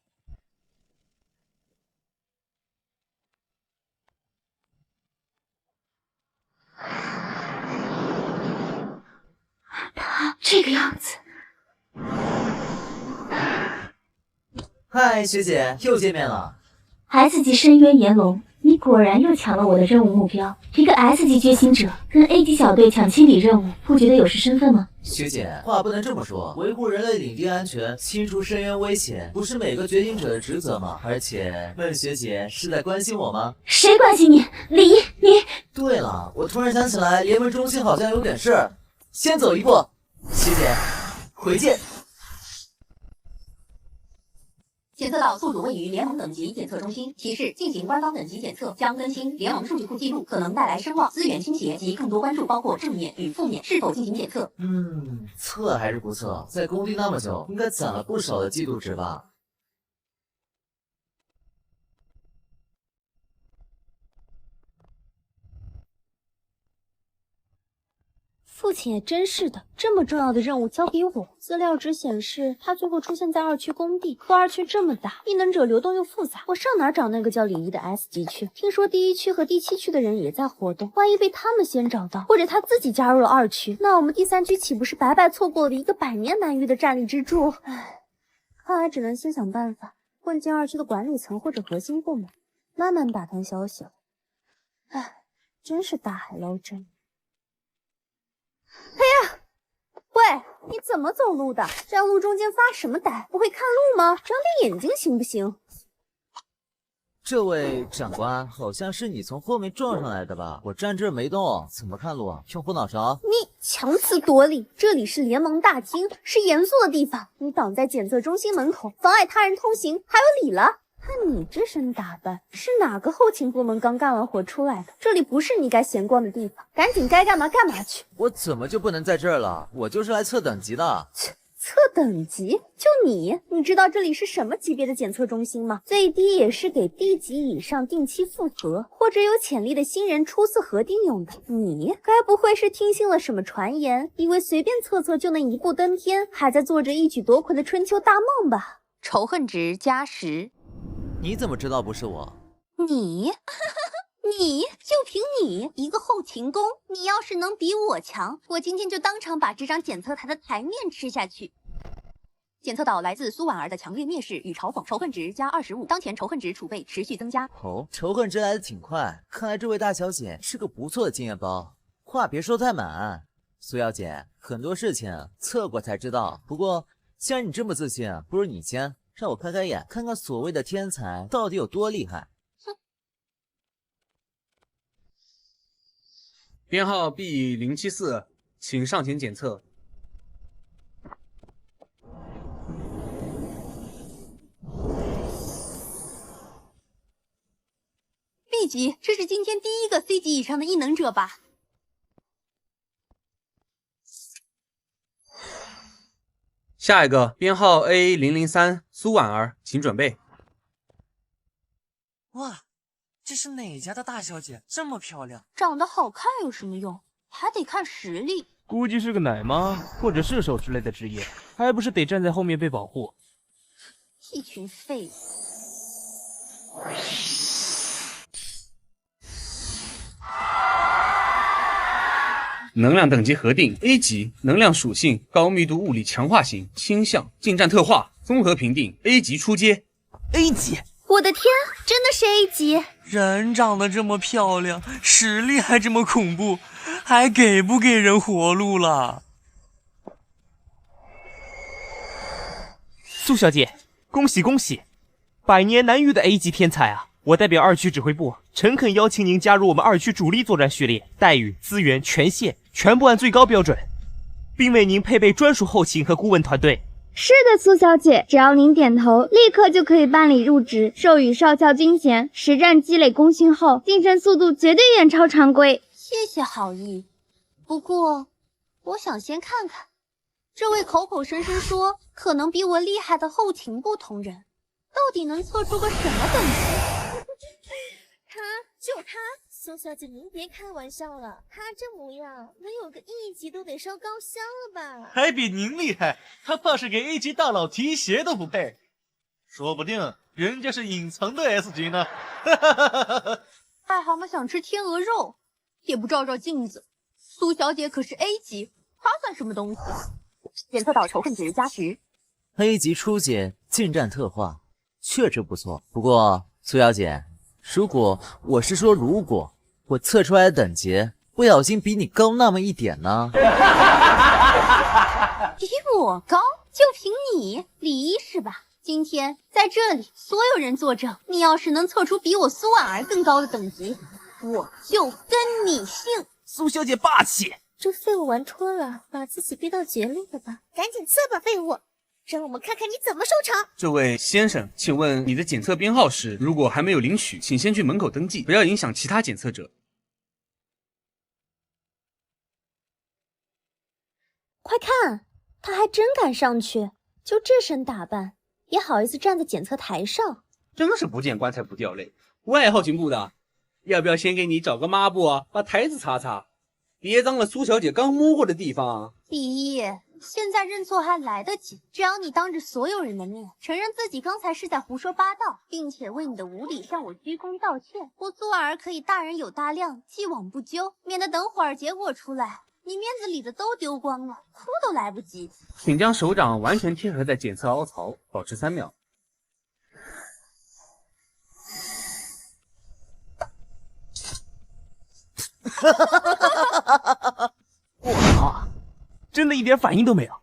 他这个样子。嗨，学姐，又见面了。S 级深渊炎龙，你果然又抢了我的任务目标。一个 S 级觉醒者跟 A 级小队抢清理任务，不觉得有失身份吗？学姐，话不能这么说，维护人类领地安全，清除深渊危险，不是每个觉醒者的职责吗？而且，孟学姐是在关心我吗？谁关心你？李一，你……对了，我突然想起来，联盟中心好像有点事儿，先走一步。学姐，回见。检测到宿主位于联盟等级检测中心，提示进行官方等级检测，将更新联盟数据库记录，可能带来声望、资源倾斜及更多关注，包括正面与负面，是否进行检测？测还是不测？在工地那么久，应该攒了不少的嫉妒值吧？父亲也真是的，这么重要的任务交给我。资料只显示他最后出现在2区工地，可2区这么大，异能者流动又复杂，我上哪找那个叫李毅的 S 级去？听说第1区和第7区的人也在活动，万一被他们先找到，或者他自己加入了2区，那我们第3区岂不是白白错过了一个100年难遇的战力支柱？唉，看来只能先想办法混进2区的管理层或者核心部门，慢慢打探消息了。唉，真是大海捞针。哎呀，喂，你怎么走路的？站路中间发什么呆？不会看路吗？长点眼睛行不行？这位长官，好像是你从后面撞上来的吧？我站这儿没动，怎么看路啊？用后脑勺？你强词夺理！这里是联盟大厅，是严肃的地方。你挡在检测中心门口，妨碍他人通行，还有理了？看你这身打扮，是哪个后勤部门刚干完活出来的？这里不是你该闲逛的地方，赶紧该干嘛干嘛去！我怎么就不能在这儿了？我就是来测等级的。测等级？就你知道这里是什么级别的检测中心吗？最低也是给D级以上定期复核，或者有潜力的新人初次核定用的。你该不会是听信了什么传言，以为随便测测就能一步登天，还在做着一举夺魁的春秋大梦吧？仇恨值加10。你怎么知道不是我？你就凭你一个后勤工，你要是能比我强，我今天就当场把这张检测台的台面吃下去。检测到来自苏婉儿的强烈蔑视与嘲讽，仇恨值加25，当前仇恨值储备持续增加。哦，仇恨值来的挺快，看来这位大小姐是个不错的经验包。话别说太满，苏小姐，很多事情测过才知道。不过既然你这么自信，不如你先让我开开眼，看看所谓的天才到底有多厉害。哼。编号 B074，请上前检测。B 级，这是今天第一个 C 级以上的异能者吧？下一个编号 A003，苏婉儿，请准备。哇，这是哪家的大小姐？这么漂亮？长得好看有什么用？还得看实力。估计是个奶妈或者射手之类的职业，还不是得站在后面被保护。一群废物。能量等级核定 A 级，能量属性高密度物理强化型，倾向近战特化，综合评定 A 级出阶。A 级，我的天，真的是 A 级！人长得这么漂亮，实力还这么恐怖，还给不给人活路了？苏小姐，恭喜恭喜，100年难遇的 A 级天才啊！我代表2区指挥部，诚恳邀请您加入我们2区主力作战序列，待遇、资源、权限全部按最高标准，并为您配备专属后勤和顾问团队。是的，苏小姐，只要您点头，立刻就可以办理入职，授予少校军衔。实战积累功勋后，晋升速度绝对远超常规。谢谢好意，不过我想先看看这位口口声声说可能比我厉害的后勤部同仁，到底能测出个什么等级？他，苏小姐您别开玩笑了，他这模样能有个1级都得烧高香了吧？还比您厉害，他怕是给 A 级大佬提鞋都不配，说不定人家是隐藏的 S 级呢。癞蛤蟆想吃天鹅肉，也不照照镜子。苏小姐可是 A 级，她算什么东西？检测到仇恨值加10。A 级初阶近战特化，确实不错。不过苏小姐，如果我测出来的等级不小心比你高那么一点呢？比我高？就凭你李一是吧？今天在这里，所有人作证，你要是能测出比我苏婉儿更高的等级，我就跟你姓。苏小姐霸气！这废物玩脱了，把自己逼到绝路了吧？赶紧测吧，废物！让我们看看你怎么收场。这位先生，请问你的检测编号是？如果还没有领取，请先去门口登记，不要影响其他检测者。快看，他还真敢上去，就这身打扮，也好意思站在检测台上，真是不见棺材不掉泪。我也后勤部的，要不要先给你找个抹布啊，把台子擦擦？别脏了苏小姐刚摸过的地方。第一，现在认错还来得及，只要你当着所有人的面承认自己刚才是在胡说八道，并且为你的无礼向我鞠躬道歉，我苏婉儿可以大人有大量，既往不咎，免得等会儿结果出来，你面子里的都丢光了，哭都来不及。请将手掌完全贴合在检测凹槽，保持3秒。我靠，真的一点反应都没有。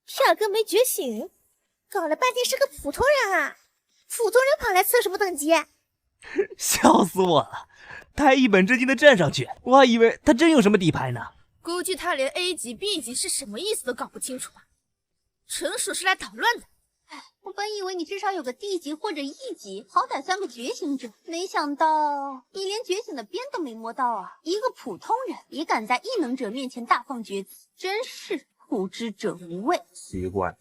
票哥没觉醒，搞了半天是个普通人啊！普通人跑来测什么等级？笑死我了！他还一本正经的站上去，我还以为他真有什么底牌呢。估计他连 A 级、B 级是什么意思都搞不清楚吧？纯属是来捣乱的。我本以为你至少有个 D 级或者 E 级，好歹算个觉醒者，没想到你连觉醒的边都没摸到啊！一个普通人也敢在异能者面前大放厥词，真是无知者无畏。奇怪，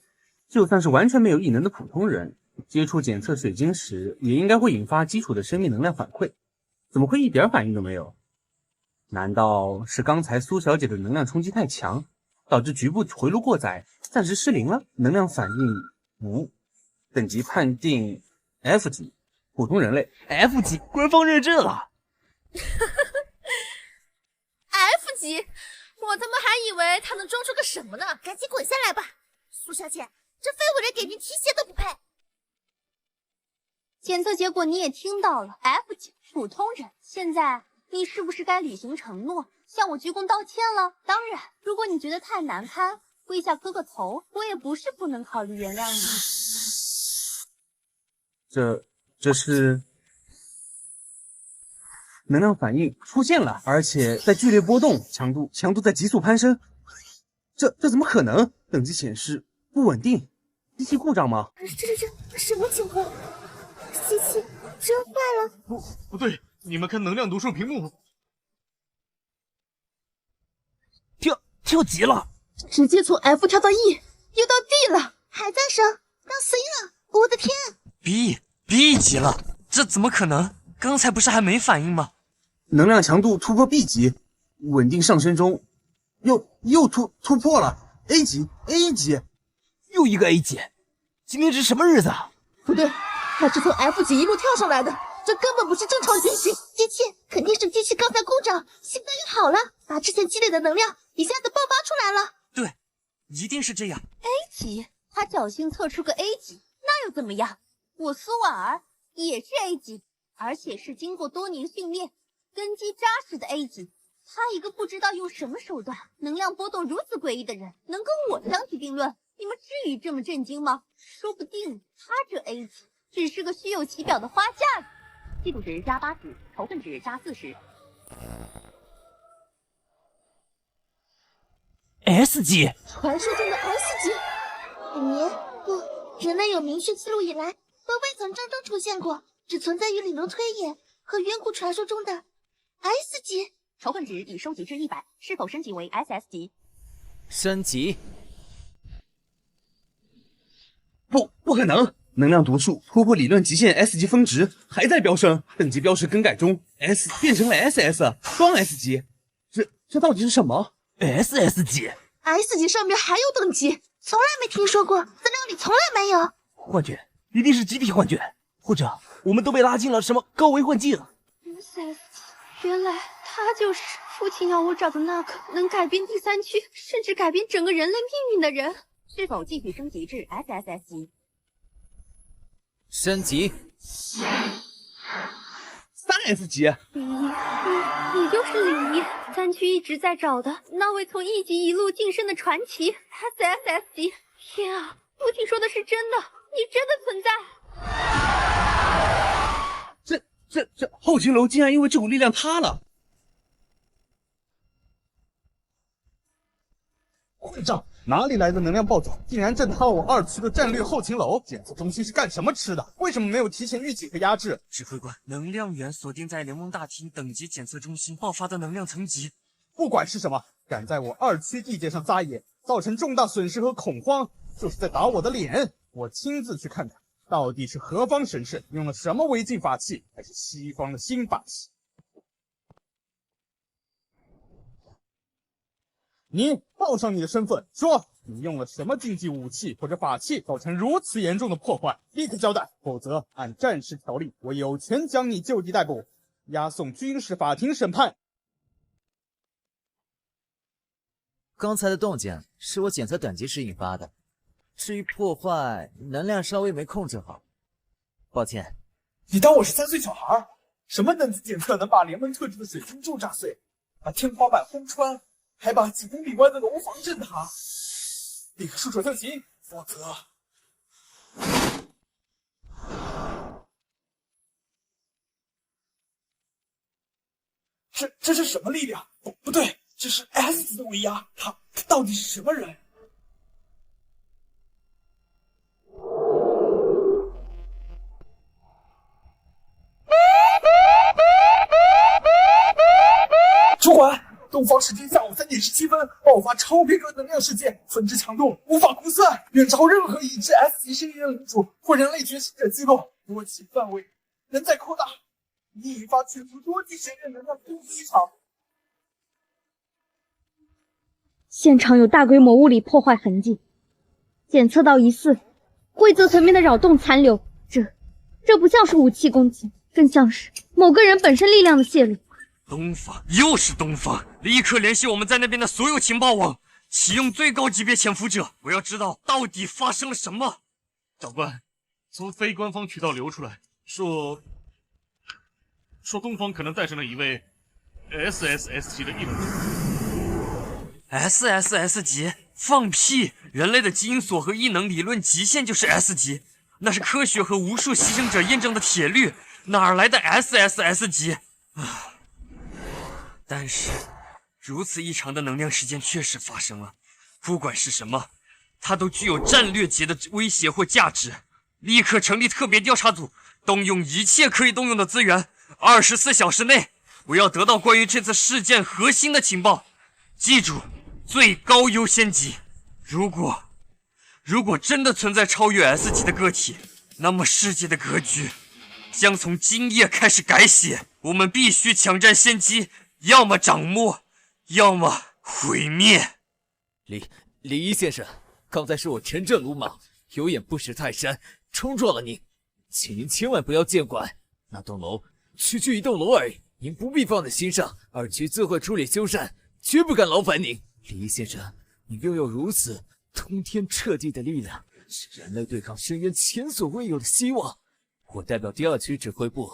就算是完全没有异能的普通人，接触检测水晶时，也应该会引发基础的生命能量反馈，怎么会一点反应都没有？难道是刚才苏小姐的能量冲击太强，导致局部回路过载，暂时失灵了？能量反应无。等级判定 F 级，普通人类。F 级，官方认证了。F 级，我他妈还以为他能装出个什么呢！赶紧滚下来吧，苏小姐，这废物连给您提鞋都不配。检测结果你也听到了 ，F 级，普通人。现在你是不是该履行承诺，向我鞠躬道歉了？当然，如果你觉得太难堪，跪下磕个头，我也不是不能考虑原谅你。这是能量反应出现了，而且在剧烈波动，强度在急速攀升。这怎么可能？等级显示不稳定，机器故障吗？这什么情况？机器真坏了？不对，你们看能量读数屏幕，跳级了，直接从 F 跳到 E， 又到 D 了，还在升到 C 了，我的天！ B 级了，这怎么可能？刚才不是还没反应吗？能量强度突破 B 级，稳定上升中，又突破了 A 级，又一个 A 级，今天是什么日子啊？不对，他是从 F 级一路跳上来的，这根本不是正常情形。机器肯定是机器刚才故障，现在又好了，把之前积累的能量一下子爆发出来了。对，一定是这样。 A 级，他侥幸测出个 A 级，那又怎么样？我苏婉儿也是 A 级，而且是经过多年训练、根基扎实的 A 级。他一个不知道用什么手段，能量波动如此诡异的人，能跟我相提并论？你们至于这么震惊吗？说不定他这 A 级只是个虚有其表的花架子。嫉妒值加80，仇恨值加40。S 级，传说中的 S 级，人类有明确记录以来都未曾真正出现过，只存在于理论推演和远古传说中的 S 级。仇恨值已收集至100，是否升级为 SS 级？升级？不可能！能量读数突破理论极限 S 级峰值，还在飙升，等级标识更改中 ，S 变成了 SS， 双 S 级。这到底是什么 ？SS 级 ？S 级上面还有等级，从来没听说过，资料里从来没有。幻觉，一定是集体幻觉，或者我们都被拉进了什么高维幻境。SS 级，原来他就是父亲要我找的那个能改变第3区，甚至改变整个人类命运的人。是否继续升级至 SSS 级？升级3S 级。你就是李一，3区一直在找的那位从1级一路晋升的传奇 SSS 级。天啊，父亲说的是真的，你真的存在。这后勤楼竟然因为这股力量塌了！混账！哪里来的能量暴走，竟然震塌了我2区的战略后勤楼？检测中心是干什么吃的？为什么没有提前预警和压制？指挥官，能量源锁定在联盟大厅等级检测中心爆发的能量层级。不管是什么，敢在我2区地界上撒野，造成重大损失和恐慌，就是在打我的脸。我亲自去看看，到底是何方神圣用了什么违禁法器，还是西方的新法器？你报上你的身份，说你用了什么禁忌武器或者法器，造成如此严重的破坏，立刻交代，否则按战时条例，我有权将你就地逮捕，押送军事法庭审判。刚才的动静是我检测等级时引发的，至于破坏，能量稍微没控制好，抱歉。你当我是3岁小孩？什么等级检测能把联盟特制的水晶柱炸碎，把天花板轰穿，还把几公里外的楼房震塌？立刻束手就擒，否则……这是什么力量？不对，这是 S 级的威压，他到底是什么人？主管，东方时间下午3点17分爆发超变革能量事件，分支强度无法估算，远超任何已知 S 级深渊领主或人类觉醒者记录，波及范围仍在扩大，已引发全球多级深渊能量攻击场。现场有大规模物理破坏痕迹，检测到疑似规则层面的扰动残留，这不像是武器攻击，更像是某个人本身力量的泄露。东方，又是东方！立刻联系我们在那边的所有情报网，启用最高级别潜伏者，我要知道到底发生了什么。长官，从非官方渠道流出来，说东方可能带上了一位 SSS 级的异能者。SSS 级？放屁！人类的基因锁和异能理论极限就是 S 级，那是科学和无数牺牲者验证的铁律，哪来的 SSS 级？但是，如此异常的能量事件确实发生了。不管是什么，它都具有战略级的威胁或价值。立刻成立特别调查组，动用一切可以动用的资源。24小时内，我要得到关于这次事件核心的情报。记住，最高优先级。如果真的存在超越 S 级的个体，那么世界的格局将从今夜开始改写。我们必须抢占先机。要么掌握，要么毁灭。李一先生，刚才是我陈正鲁莽，有眼不识泰山，冲撞了您，请您千万不要见怪。那栋楼区区一栋楼而已，您不必放在心上。2区自会处理修缮，绝不敢劳烦您。李一先生，你拥有如此通天彻地的力量，是人类对抗深渊前所未有的希望。我代表第2区指挥部，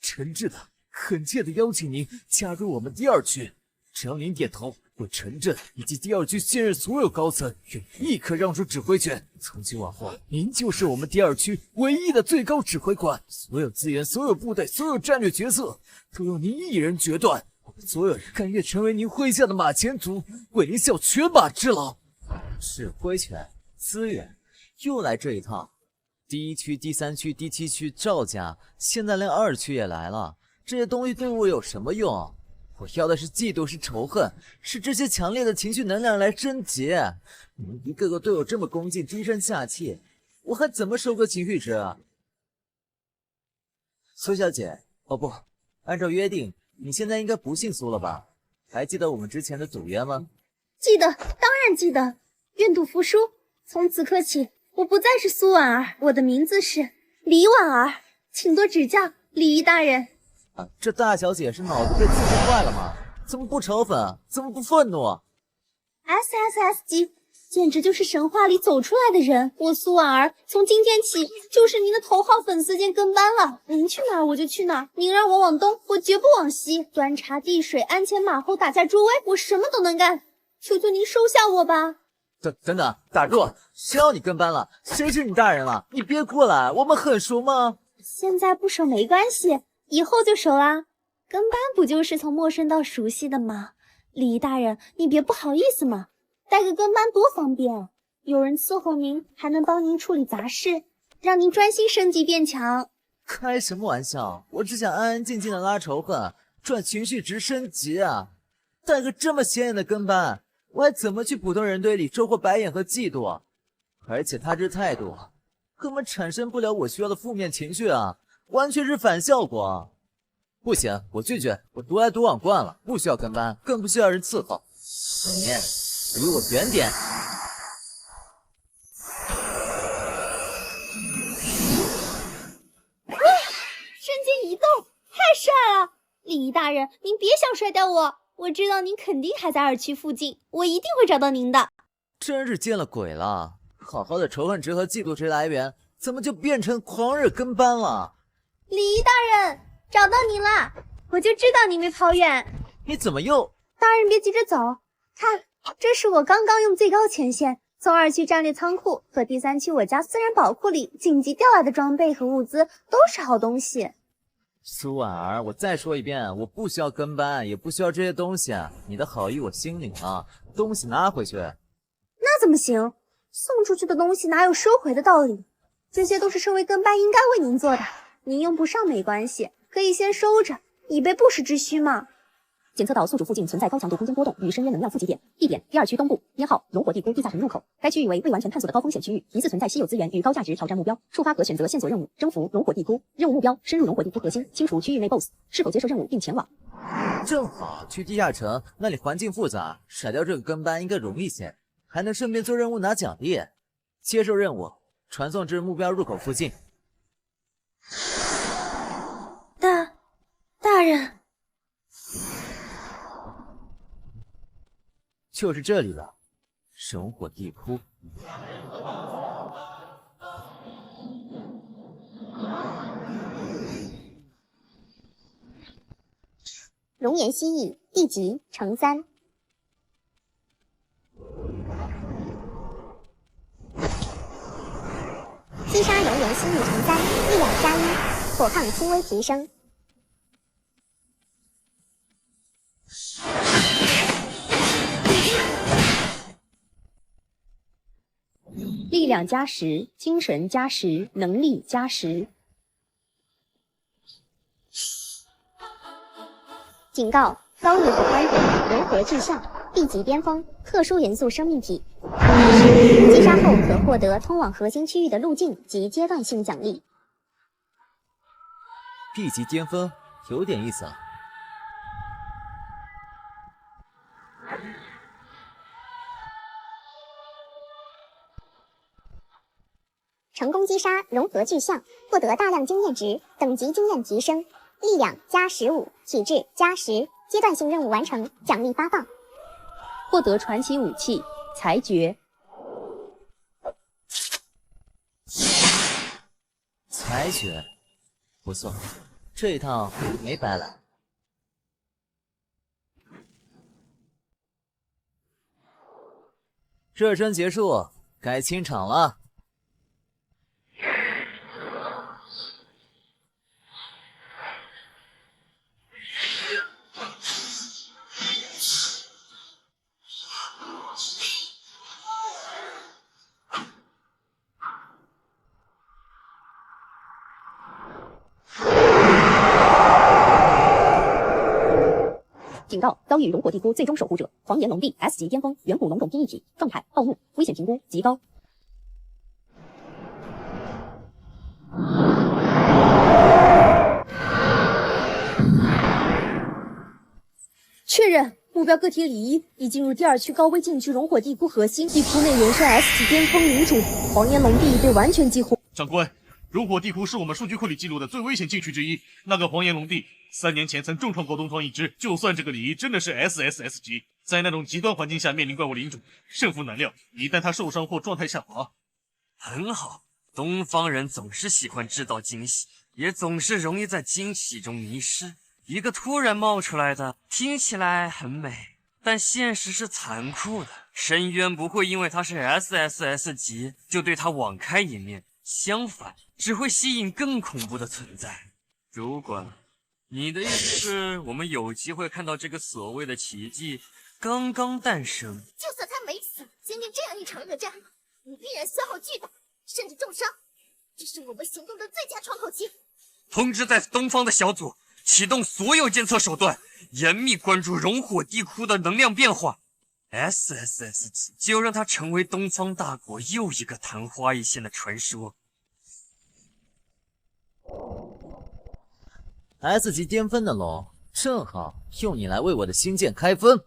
诚挚的恳切地邀请您加入我们第2区，只要您点头，我陈震以及第2区现任所有高层愿立刻让出指挥权。从今往后，您就是我们第2区唯一的最高指挥官，所有资源、所有部队、所有战略决策都由您一人决断。我们所有人甘愿成为您麾下的马前卒，为您效犬马之劳。指挥权、资源，又来这一套。第1区、第3区、第7区赵家，现在连2区也来了。这些东西对我有什么用？我要的是嫉妒，是仇恨，是这些强烈的情绪能量来升级。你们一个个对我这么恭敬，低声下气，我还怎么收割情绪值啊？苏小姐，哦不，按照约定，你现在应该不姓苏了吧？还记得我们之前的赌约吗？记得，当然记得。愿赌服输，从此刻起，我不再是苏婉儿，我的名字是李婉儿，请多指教，礼仪大人。这大小姐是脑子被刺激坏了吗？怎么不嘲讽？怎么不愤怒？SSS 级简直就是神话里走出来的人。我苏婉儿从今天起就是您的头号粉丝兼跟班了。您去哪儿我就去哪儿，您让我往东，我绝不往西。端茶递水，鞍前马后，打架助威，我什么都能干。求求您收下我吧。等等，打住！谁要你跟班了？谁是你大人了？你别过来，我们很熟吗？现在不熟没关系。以后就熟啦，跟班不就是从陌生到熟悉的吗？李大人，你别不好意思嘛，带个跟班多方便，有人伺候您，还能帮您处理杂事，让您专心升级变强。开什么玩笑，我只想安安静静的拉仇恨，赚情绪值升级啊！带个这么显眼的跟班，我还怎么去普通人堆里收获白眼和嫉妒啊？而且他这态度根本产生不了我需要的负面情绪啊！完全是反效果，不行，我拒绝，我独来独往惯了，不需要跟班，更不需要人伺候。离我远点！瞬间移动，太帅了！礼仪大人，您别想甩掉我，我知道您肯定还在2区附近，我一定会找到您的。真是见了鬼了！好好的仇恨值和嫉妒值来源，怎么就变成狂热跟班了？礼仪大人，找到您啦！我就知道您没跑远。你怎么又……大人别急着走，看，这是我刚刚用最高权限从2区战略仓库和第3区我家私人宝库里紧急调来的装备和物资，都是好东西。苏婉儿，我再说一遍，我不需要跟班，也不需要这些东西。你的好意我心领了，东西拿回去。那怎么行？送出去的东西哪有收回的道理？这些都是身为跟班应该为您做的，您用不上没关系，可以先收着，以备不时之需嘛。检测到宿主附近存在高强度空间波动与深渊能量富集点，地点第2区东部，编号熔火地窟地下城入口。该区域为未完全探索的高风险区域，疑似存在稀有资源与高价值挑战目标。触发可选择线索任务，征服熔火地窟。任务目标：深入熔火地窟核心，清除区域内 BOSS。是否接受任务并前往？正好去地下城，那里环境复杂，甩掉这个跟班应该容易些，还能顺便做任务拿奖励。接受任务，传送至目标入口附近。大人。就是这里了，熔火地窟。熔岩蜥蜴地级乘3。击杀熔岩蜥蜴乘3，力量+1，火抗轻微提升。力量+10，精神+10，能力+10。警告：高遇火关融合巨象，地级巅峰，特殊元素生命体。击杀后可获得通往核心区域的路径及阶段性奖励。地级巅峰，有点意思啊。成功击杀融合巨象，获得大量经验值，等级经验提升，力量+15，体质+10，阶段性任务完成，奖励发放。获得传奇武器裁决。裁决，不错，这一趟没白来。热身结束，该清场了。警告：遭遇熔火地窟最终守护者黄岩龙帝 S 级巅峰，远古龙种拼一体，状态暴怒，危险评估极高。确认目标个体李一已进入第2区高危禁区熔火地窟核心，地窟内原生 S 级巅峰领主黄岩龙帝已被完全激活。长官，熔火地窟是我们数据库里记录的最危险禁区之一。那个黄岩龙帝3年前曾重创过东方一支，就算这个李一真的是 SSS 级，在那种极端环境下面临怪物领主，胜负难料。一旦他受伤或状态下滑，很好。东方人总是喜欢制造惊喜，也总是容易在惊喜中迷失。一个突然冒出来的，听起来很美，但现实是残酷的。深渊不会因为他是 SSS 级就对他网开一面，相反，只会吸引更恐怖的存在。主管，你的意思是我们有机会看到这个所谓的奇迹刚刚诞生？就算他没死，经历这样一场恶战，你必然消耗巨大，甚至重伤。这是我们行动的最佳窗口期。通知在东方的小组，启动所有监测手段，严密关注熔火地窟的能量变化。SSS 级就让它成为东方大国又一个昙花一现的传说。S 级巅峰的龙，正好用你来为我的星舰开封。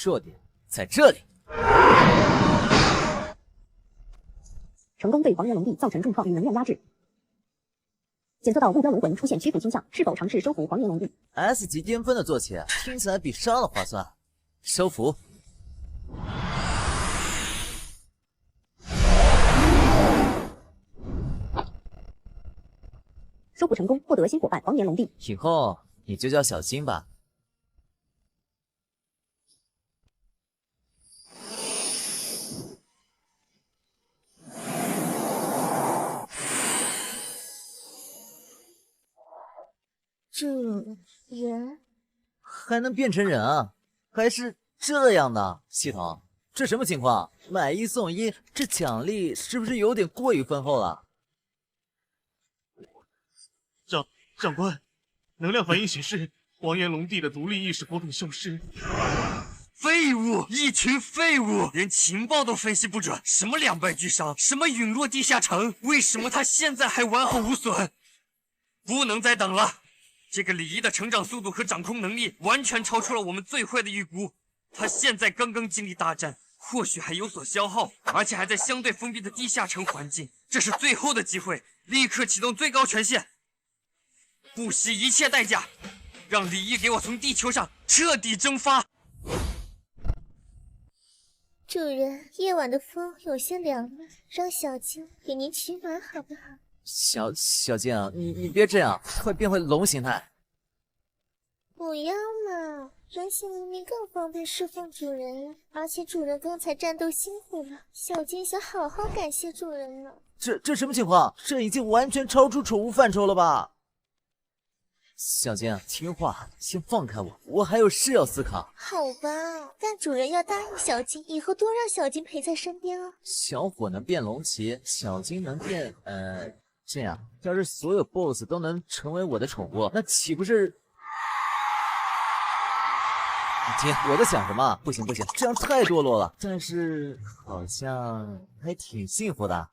弱点在这里。成功对黄猿龙帝造成重创与能量压制。检测到目标龙魂出现屈服倾向，是否尝试收服黄猿龙帝 ？S 级巅峰的坐骑听起来比杀了划算，收服。收服成功，获得新伙伴黄猿龙帝。以后你就叫小金吧。这人还能变成人啊？还是这样的？系统，这什么情况？买一送一，这奖励是不是有点过于丰厚了？长官，能量反应显示黄猿龙帝的独立意识波动消失。废物，一群废物，连情报都分析不准。什么两败俱伤，什么陨落地下城，为什么他现在还完好无损？不能再等了。这个李仪的成长速度和掌控能力完全超出了我们最坏的预估。他现在刚刚经历大战，或许还有所消耗，而且还在相对封闭的地下城环境。这是最后的机会，立刻启动最高权限，不惜一切代价，让李仪给我从地球上彻底蒸发。主人，夜晚的风有些凉了，让小金给您取暖好不好？小金啊，你别这样，快变回龙形态。不要嘛，人形明明更方便侍奉主人呀，而且主人刚才战斗辛苦了，小金想好好感谢主人呢。这什么情况？这已经完全超出宠物范畴了吧？小金，听话，先放开我，我还有事要思考。好吧，但主人要答应小金，以后多让小金陪在身边啊。小火能变龙骑，小金能变……这样，要是所有 BOSS 都能成为我的宠物，那岂不是……姐，我在想什么？不行，这样太堕落了。但是好像还挺幸福的。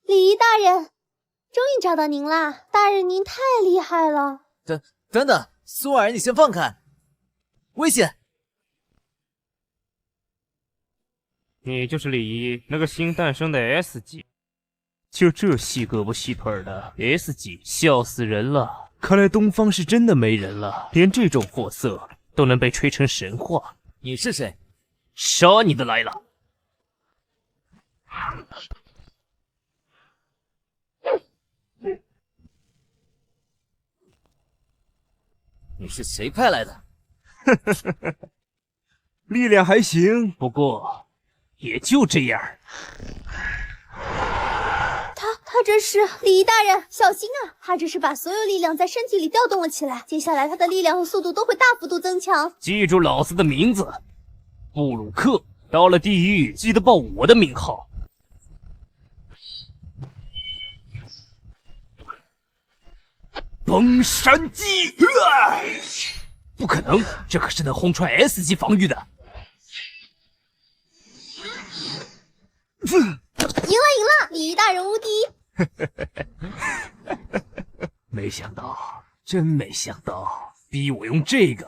礼仪大人，终于找到您啦！大人您太厉害了。等等，苏尔，你先放开，危险！你就是李仪那个新诞生的 S 级，就这细胳膊细腿的 S 级，笑死人了！看来东方是真的没人了，连这种货色都能被吹成神话。你是谁？杀你的来了！你是谁派来的？力量还行，不过也就这样。他这是礼仪大人，小心啊！他这是把所有力量在身体里调动了起来，接下来他的力量和速度都会大幅度增强。记住老子的名字，布鲁克。到了地狱，记得报我的名号。崩山击！不可能，这可是能轰穿 S 级防御的。赢了！礼仪大人无敌！真没想到，逼我用这个，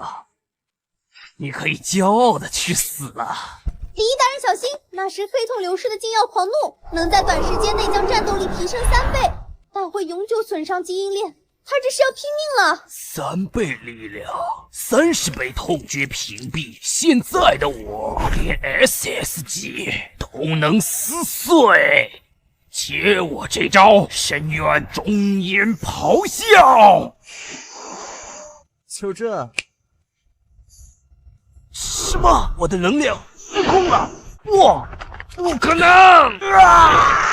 你可以骄傲的去死了。礼仪大人小心，那是黑痛流逝的禁药狂怒，能在短时间内将战斗力提升3倍，但会永久损伤基因链。他这是要拼命了！3倍力量，30倍痛觉屏蔽，现在的我连 SS 级都能撕碎。接我这招深渊中炎咆哮！就这？什么？我的能量失控了！我不可能！啊！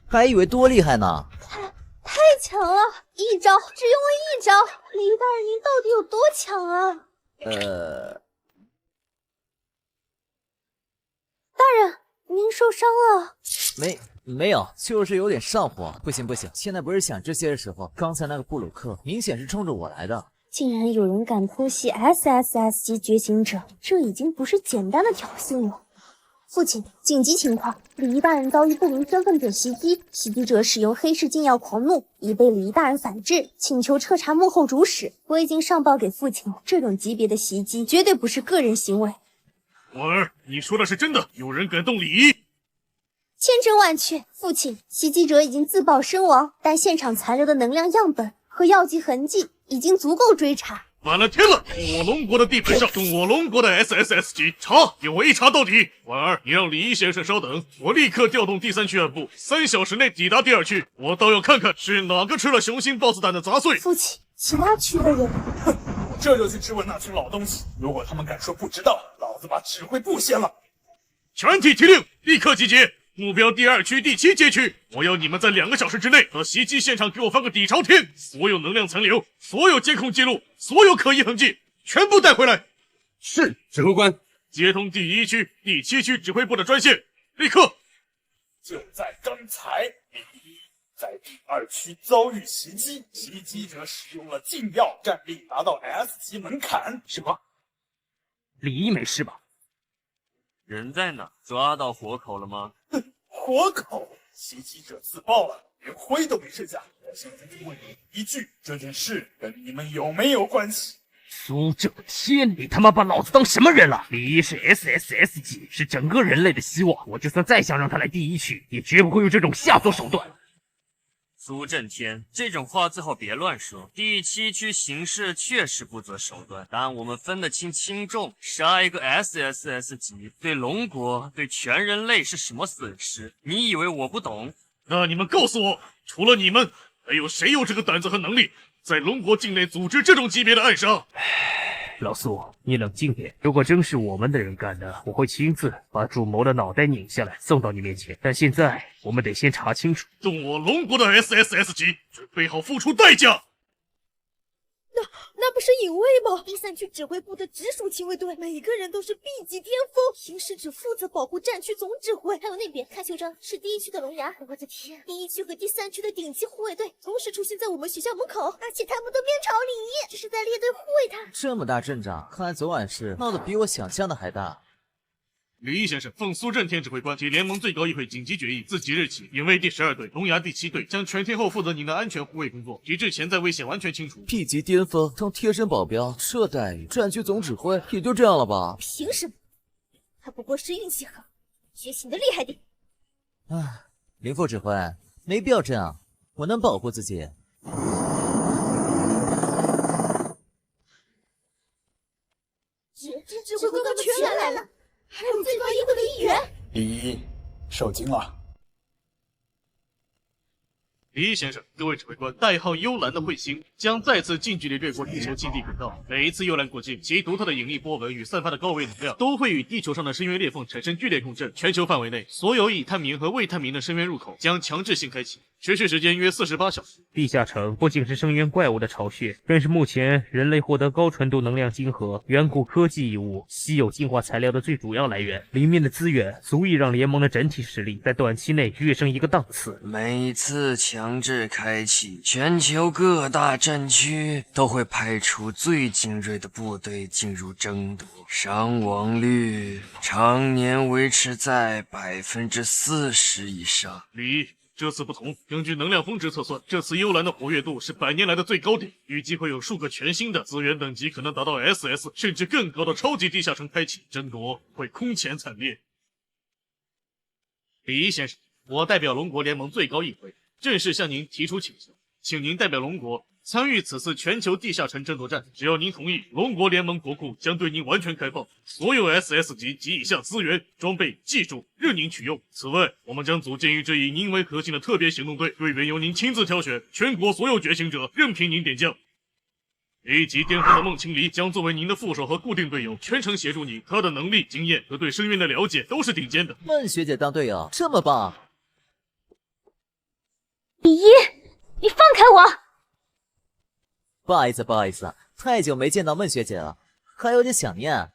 还以为多厉害呢！太强了！一招只用了1招，礼仪大人您到底有多强啊？大人，您受伤了？没有，就是有点上火。不行，现在不是想这些的时候。刚才那个布鲁克明显是冲着我来的。竟然有人敢偷袭 SSS 级觉醒者，这已经不是简单的挑衅了。父亲，紧急情况！李仪大人遭遇不明身份者袭击，袭击者使用黑市禁药狂怒，已被李仪大人反制，请求彻查幕后主使。我已经上报给父亲，这种级别的袭击绝对不是个人行为。婉儿，你说的是真的？有人敢动李仪？千真万确，父亲，袭击者已经自爆身亡，但现场残留的能量样本和药剂痕迹已经足够追查。反了天了！我龙国的地盘上，动我龙国的 SSS 级，查，给我一查到底！婉儿，你让李一先生稍等，我立刻调动第3区暗部，3小时内抵达第2区。我倒要看看是哪个吃了雄心豹子胆的杂碎。父亲，其他区的人，哼，我这就去质问那群老东西。如果他们敢说不知道，老子把指挥部掀了！全体提令，立刻集结！目标第2区第7街区，我要你们在2个小时之内到袭击现场给我翻个底朝天，所有能量残留，所有监控记录，所有可疑痕迹，全部带回来。是，指挥官。接通第1区、第7区指挥部的专线，立刻。就在刚才，李一在第2区遭遇袭击，袭击者使用了禁药，战力达到 S 级门槛。什么？李一没事吧？人在哪？抓到活口了吗？活口！袭击者自爆了，连灰都没剩下。我现在就问你一句，这件事跟你们有没有关系？苏震天，你他妈把老子当什么人了？李一是 SSS 级，是整个人类的希望。我就算再想让他来第1区，也绝不会用这种下作手段。苏震天，这种话最好别乱说。第7区行事确实不择手段，但我们分得清轻重。杀一个 SSS 级，对龙国、对全人类是什么损失？你以为我不懂？那你们告诉我，除了你们，还有谁有这个胆子和能力，在龙国境内组织这种级别的暗杀？老苏，你冷静点。如果真是我们的人干的，我会亲自把主谋的脑袋拧下来送到你面前。但现在我们得先查清楚。动我龙国的 SSS 级，准备好付出代价。那不是隐卫吗？第3区指挥部的直属亲卫队，每个人都是 B 级巅峰，平时只负责保护战区总指挥。还有那边，看袖章是第1区的龙牙。我的天，第1区和第3区的顶级护卫队同时出现在我们学校门口，而且他们都面朝李一，这是在列队护卫他。这么大阵仗，看来昨晚是闹得比我想象的还大。李毅先生，奉苏震天指挥官提联盟最高议会紧急决议，自即日起，隐卫第12队、龙牙第7队将全天候负责您的安全护卫工作，直至潜在危险完全清除。P 级巅峰当贴身保镖，这待遇，战区总指挥也就这样了吧？凭什么？他不过是运气好，觉醒的厉害点。唉，林副指挥，没必要这样，我能保护自己。指挥官们全来了。还有最高议会的议员，李一受惊了。李先生，各位指挥官，代号幽兰的彗星将再次近距离掠过地球近地轨道。每一次幽兰过境，其独特的引力波纹与散发的高维能量都会与地球上的深渊裂缝产生剧烈共振。全球范围内，所有已探明和未探明的深渊入口将强制性开启，持续时间约48小时。地下城不仅是深渊怪物的巢穴，更是目前人类获得高纯度能量晶核、远古科技遗物、稀有进化材料的最主要来源。里面的资源足以让联盟的整体实力在短期内跃升一个档次。每次强制开启，全球各大战区都会派出最精锐的部队进入争夺，伤亡率常年维持在40%以上。李，这次不同，根据能量峰值测算，这次幽兰的活跃度是100年来的最高点，预计会有数个全新的资源等级可能达到 SS 甚至更高的超级地下城开启，争夺会空前惨烈。李先生，我代表龙国联盟最高议会，正式向您提出请求，请您代表龙国参与此次全球地下城争夺战。只要您同意，龙国联盟国库将对您完全开放，所有 SS 级及以下资源、装备、技术任您取用。此外，我们将组建一支以您为核心的特别行动队，队员由您亲自挑选，全国所有觉醒者任凭您点将。A 级巅峰的孟青离将作为您的副手和固定队友，全程协助你。他的能力、经验和对深渊的了解都是顶尖的。孟学姐当队友，这么棒！李一，你放开我！不好意思，太久没见到孟学姐了，还有点想念。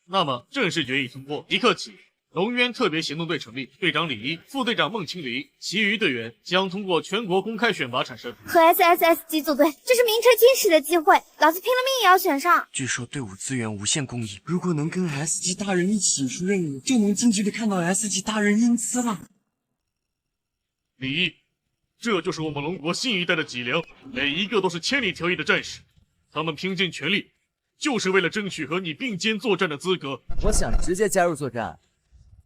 那么正式决议通过，即刻起，龙渊特别行动队成立，队长李一，副队长孟青离，其余队员将通过全国公开选拔产生。和 SSS 级组队，这是名垂青史的机会，老子拼了命也要选上。据说队伍资源无限供应，如果能跟 S 级大人一起出任务，就能近距离看到 S 级大人英姿了。李一，这就是我们龙国新一代的脊梁，每一个都是千里挑一的战士，他们拼尽全力，就是为了争取和你并肩作战的资格。我想直接加入作战，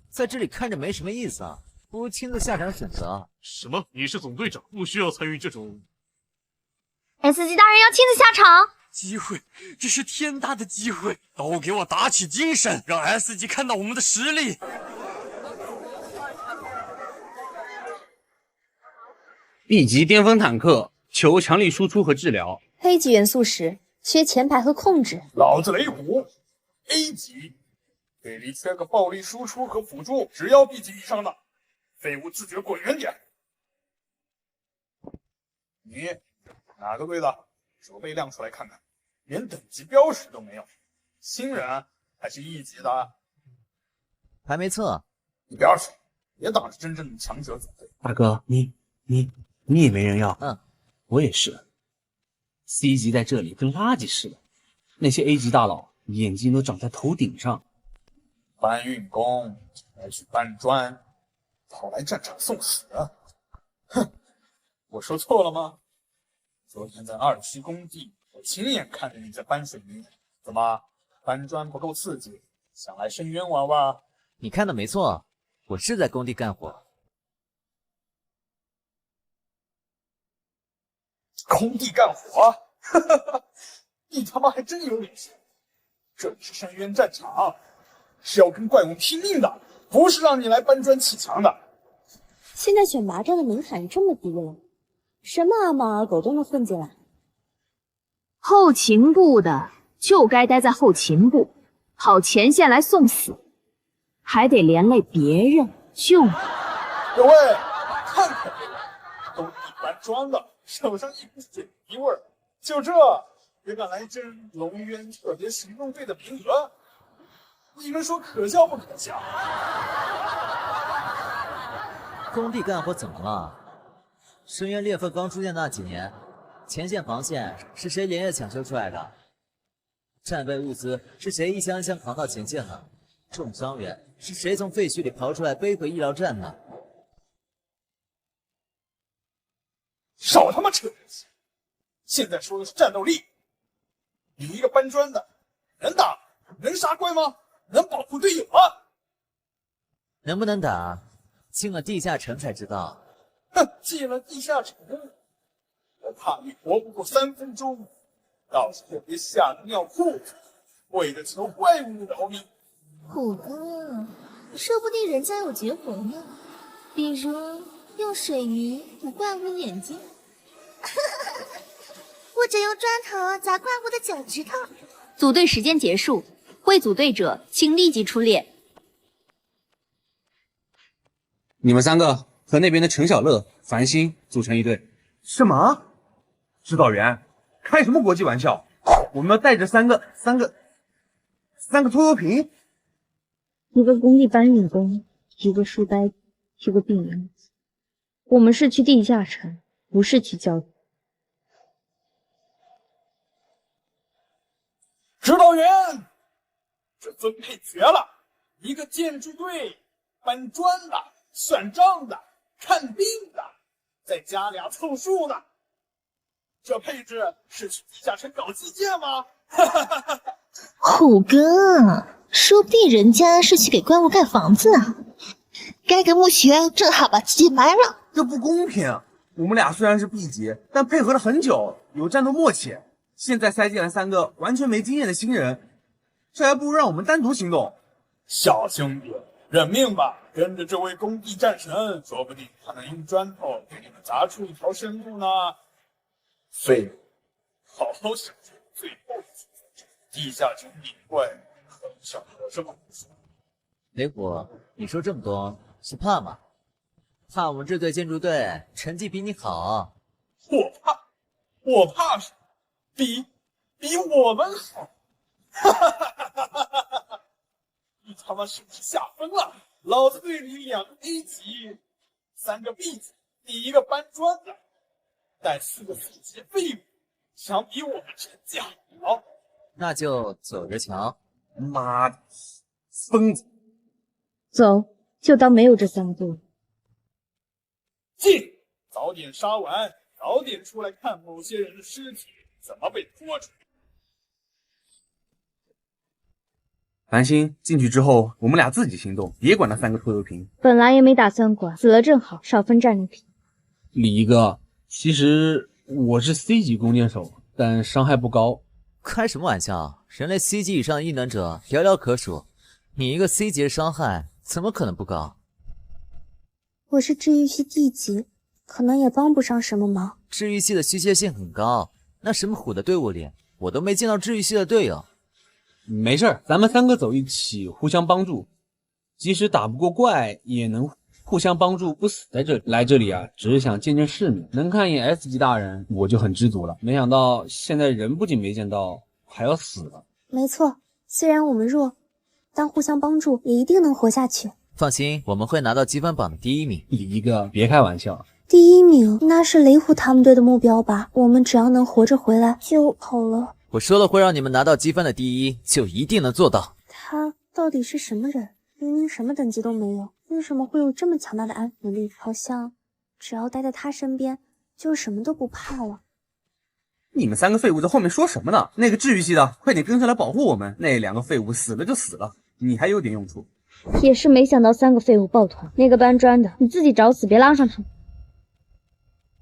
在这里看着没什么意思啊，不如亲自下场选择。什么？你是总队长，不需要参与这种。S 级大人要亲自下场，机会，这是天大的机会！都给我打起精神，让 S 级看到我们的实力。B 级巅峰坦克，求强力输出和治疗。黑级元素时缺前排和控制。老子雷虎 A 级，这里缺个暴力输出和辅助，只要 B 级以上的废物自觉滚远点。你哪个队的？手背亮出来看看，连等级标识都没有，新人还是1级的？还没测，你边去，别挡着真正的强者组队。大哥，你也没人要？我也是。C 级在这里跟垃圾似的，那些 A 级大佬眼睛都长在头顶上。搬运工来去搬砖，跑来战场送死，哼！我说错了吗？昨天在2期工地，我亲眼看着你在搬水泥，怎么搬砖不够刺激？想来深渊玩玩？你看的没错，我是在工地干活。工地干活，哈哈哈！你他妈还真有脸说！这里是深渊战场，是要跟怪物拼命的，不是让你来搬砖砌墙的。现在选拔战的门槛这么低了，什么阿猫阿狗都能混进来。后勤部的就该待在后勤部，跑前线来送死，还得连累别人救你。各位，看看这个，都一搬砖的，手上一股水泥味儿，就这也敢来争龙渊特别行动队的名额？你们说可笑不可笑？工地干活怎么了？深渊裂缝刚出现那几年，前线防线是谁连夜抢修出来的？战备物资是谁一箱一箱扛到前线的？重伤员是谁从废墟里刨出来背回医疗站的？少他妈扯淡！现在说的是战斗力。你一个搬砖的，能打能杀怪吗？能保护队友吗？能不能打，进了地下城才知道。哼，进了地下城，我怕你活不过3分钟，到时候别吓得尿裤子，为了求怪物饶命。虎哥，说不定人家有绝活呢，比如用水泥补怪物眼睛，或者用砖头砸怪物的脚趾头。组队时间结束，未组队者请立即出列。你们3个和那边的陈小乐、繁星组成一队。什么？指导员，开什么国际玩笑？我们要带着三个拖油瓶？一个工地搬运工，一个书呆子，一个病人。我们是去地下城，不是去教堂。指导员，这分配绝了！一个建筑队，搬砖的、算账的、看病的，再加俩凑数的。这配置是去地下城搞基建吗？虎哥，说不定人家是去给怪物盖房子啊！盖个墓穴，正好把自己埋了。这不公平！我们俩虽然是 B 级，但配合了很久，有战斗默契。现在塞进来3个完全没经验的新人，这还不如让我们单独行动。小兄弟，认命吧，跟着这位工地战神，说不定他能用砖头给你们砸出一条生路呢。废物，好好享受最后的地下城顶怪，很少有这么说。雷虎，你说这么多是怕吗？怕我们这队建筑队成绩比你好？我怕是比我们好。你他妈是不是吓疯了？老子队里2个 A 级，3个 B 级，第一个搬砖的，带4个4级废物，想比我们陈家好？那就走着瞧。妈的，疯子！走，就当没有这3个队伍。进，早点杀完，早点出来看某些人的尸体怎么被拖出来。繁星进去之后，我们俩自己行动，别管那3个拖油瓶。本来也没打算管，死了正好，少分战利品。李一哥，其实我是 C 级弓箭手，但伤害不高。开什么玩笑？人类 C 级以上的异能者寥寥可数，你一个 C 级的伤害怎么可能不高？我是治愈系 D 级，可能也帮不上什么忙。治愈系的虚缺性很高，那什么虎的队伍里，我都没见到治愈系的队友。没事儿，咱们3个走一起，互相帮助，即使打不过怪，也能互相帮助，不死在这里。来这里啊，只是想见见世面，能看一眼 S 级大人，我就很知足了。没想到现在人不仅没见到，还要死了。没错，虽然我们弱，但互相帮助也一定能活下去。放心，我们会拿到积分榜的第1名。李一哥，别开玩笑。第1名，那是雷虎他们队的目标吧？我们只要能活着回来就好了。我说了会让你们拿到积分的第1，就一定能做到。他到底是什么人？明明什么等级都没有，为什么会有这么强大的安抚力？好像只要待在他身边，就什么都不怕了。你们3个废物在后面说什么呢？那个治愈系的，快点跟上来保护我们！那2个废物死了就死了，你还有点用处。也是没想到3个废物抱团，那个搬砖的，你自己找死，别拉上他。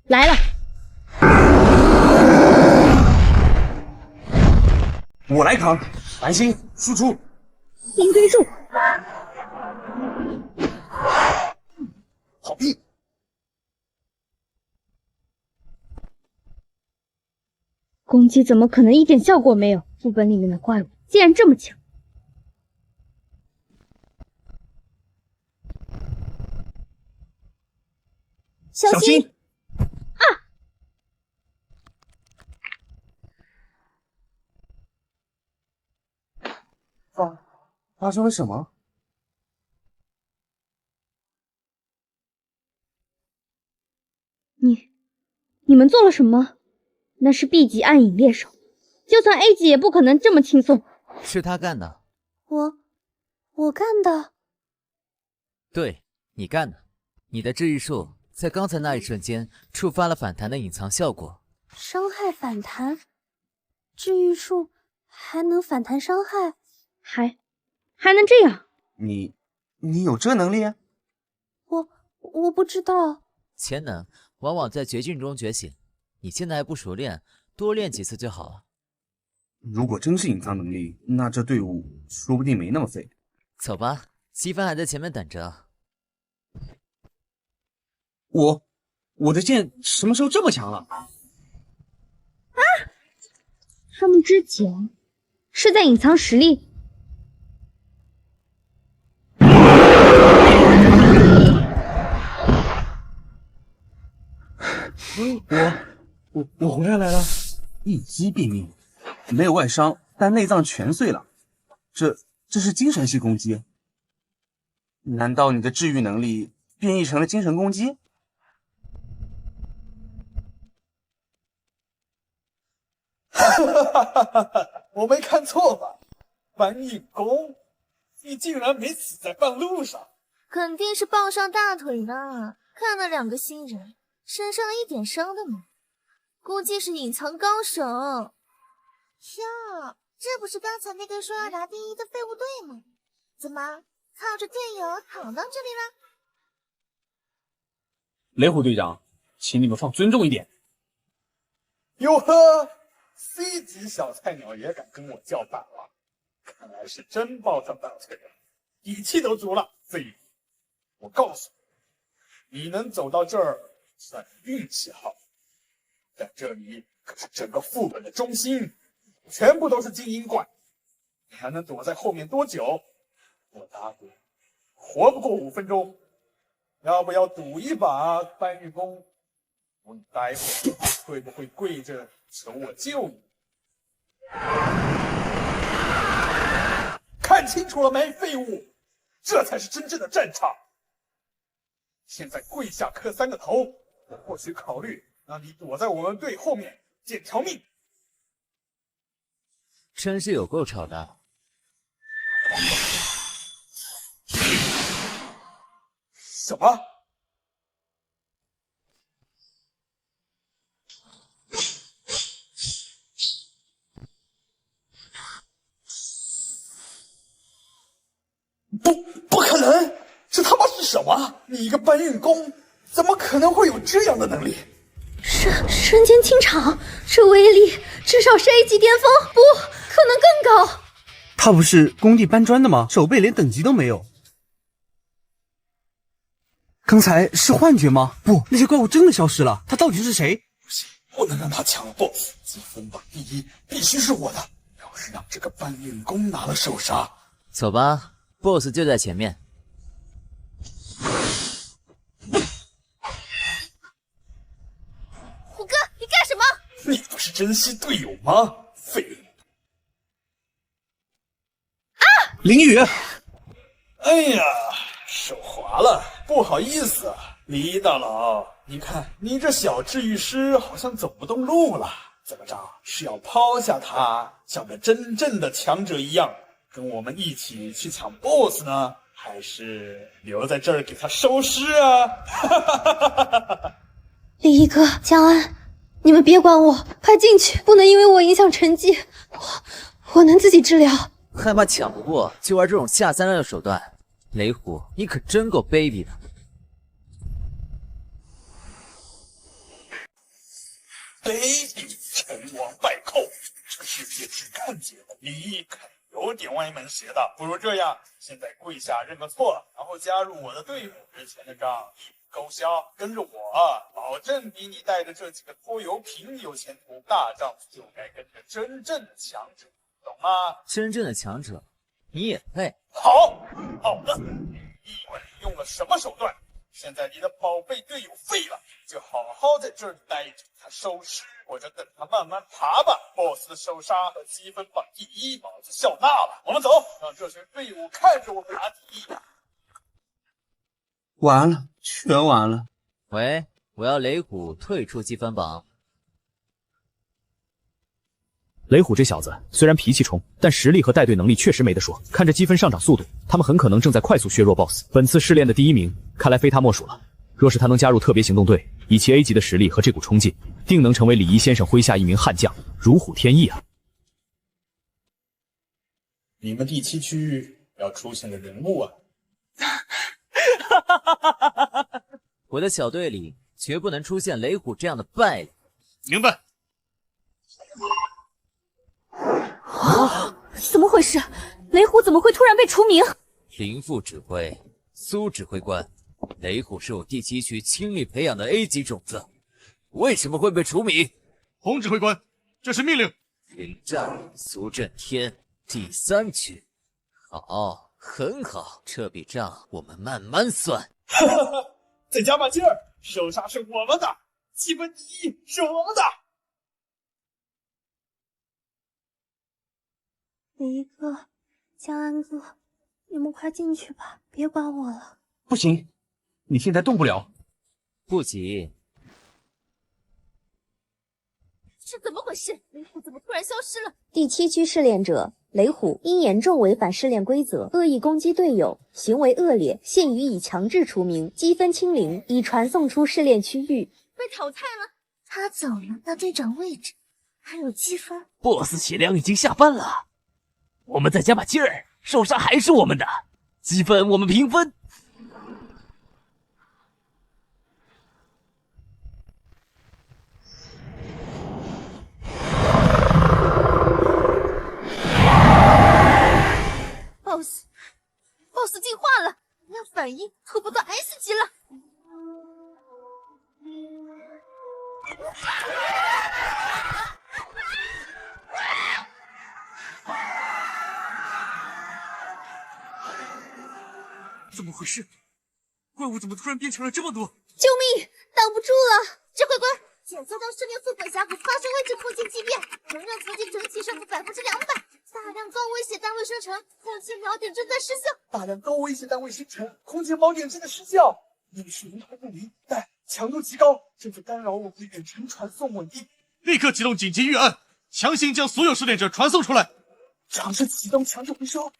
来了。我来扛，繁星输出，应对住，好屁！攻击怎么可能一点效果没有？副本里面的怪物竟然这么强！小心！发生了什么？你们做了什么？那是 B 级暗影猎手，就算 A 级也不可能这么轻松。是他干的。我干的。对，你干的。你的治愈术在刚才那一瞬间触发了反弹的隐藏效果，伤害反弹，治愈术还能反弹伤害，还能这样？你有这能力啊？我不知道。潜能往往在绝境中觉醒，你现在还不熟练，多练几次就好了。如果真是隐藏能力，那这队伍说不定没那么废。走吧，积分还在前面等着。我的剑什么时候这么强了？啊！他们之前是在隐藏实力。我回来了，一击毙命，没有外伤，但内脏全碎了。这是精神系攻击？难道你的治愈能力变异成了精神攻击？我没看错吧？搬运工，你竟然没死在半路上！肯定是抱上大腿呢。看那2个新人，身上一点伤都没，估计是隐藏高手。哟，这不是刚才那个说要拿第1的废物队吗？怎么靠着队友躺到这里了？雷虎队长，请你们放尊重一点。哟呵，C 级小菜鸟也敢跟我叫板了，看来是真抱上大腿了，底气都足了。废物，我告诉你，你能走到这儿算是运气好，但这里可是整个副本的中心，全部都是精英怪，你还能躲在后面多久？我打赌活不过5分钟。要不要赌一把，搬运工？我待会儿会不会跪着求我救你？看清楚了没，废物！这才是真正的战场。现在跪下磕3个头，我或许考虑让你躲在我们队后面捡条命。真是有够吵的。什么？不可能！这他妈是什么？你一个搬运工，怎么可能会有这样的能力？瞬间清场，这威力至少是 A 级巅峰，不可能更高。他不是工地搬砖的吗？手背连等级都没有。刚才是幻觉吗？不，那些怪物真的消失了。他到底是谁？不行，不能让他抢 BOSS， 积分榜第1必须是我的。要是让这个搬运工拿了首杀，走吧 ，BOSS 就在前面。虎哥，你干什么？你不是珍惜队友吗？废物！林雨，哎呀，手滑了，不好意思啊，李大佬，你看你这小治愈师好像走不动路了，怎么着？是要抛下他，像个真正的强者一样，跟我们一起去抢 BOSS 呢？还是留在这儿给他收尸啊？李一哥、江安，你们别管我，快进去，不能因为我影响成绩。我能自己治疗。害怕抢不过就玩这种下三滥的手段，雷虎，你可真够卑鄙的。卑鄙，成王败寇，这个世界只看结果，你看有点歪门邪道。不如这样，现在跪下认个错，然后加入我的队伍，之前的账勾销，跟着我，保证比你带着这几个拖油瓶有前途。大丈夫就该跟着真正的强者，懂吗？真正的强者，你也配？好的，你以为你用了什么手段？现在你的宝贝队友废了，就好好在这里待着，他收尸，或者等他慢慢爬吧。BOSS 的首杀和积分榜第1，老子笑纳了。我们走，让这群废物看着我们拿第1。完了，全完了。喂，我要雷虎退出积分榜。雷虎这小子虽然脾气冲，但实力和带队能力确实没得说。看着积分上涨速度，他们很可能正在快速削弱 BOSS。本次试炼的第1名，看来非他莫属了。若是他能加入特别行动队，以其 A 级的实力和这股冲劲，定能成为李一先生麾下一名悍将，如虎添翼啊！你们第7区要出现的人物啊！我的小队里绝不能出现雷虎这样的败类。明白。怎么回事？雷虎怎么会突然被除名？林副指挥，苏指挥官，雷虎是我第7区亲力培养的 A 级种子，为什么会被除名？洪指挥官，这是命令。迎战苏震天，第3区。好，很好，这笔账我们慢慢算。再加把劲儿，首杀是我们的，积分第1是我们的。李一哥、江安哥，你们快进去吧，别管我了。不行，你现在动不了。不急。是怎么回事？雷虎怎么突然消失了？第7区试炼者雷虎因严重违反试炼规则，恶意攻击队友，行为恶劣，现予以强制除名，积分清零，已传送出试炼区域。被淘汰了。他走了，那队长位置还有积分。BOSS 血量已经下半了，我们再加把劲儿，首杀还是我们的，积分我们平分。BOSS 进化了，那反应突破到 S 级了。怎么回事？怪物怎么突然变成了这么多？救命！挡不住了！指挥官，检测到试炼副本峡谷发生位置附近畸变，能量层级整体上浮200%，大量高危血单位生成，空气锚点正在失效。大量高威胁单位生成，空间锚点正在失效。运输灵通不灵，但强度极高，正在干扰我们的远程传送稳定。立刻启动紧急预案，强行将所有试炼者传送出来。尝试启动强制回收，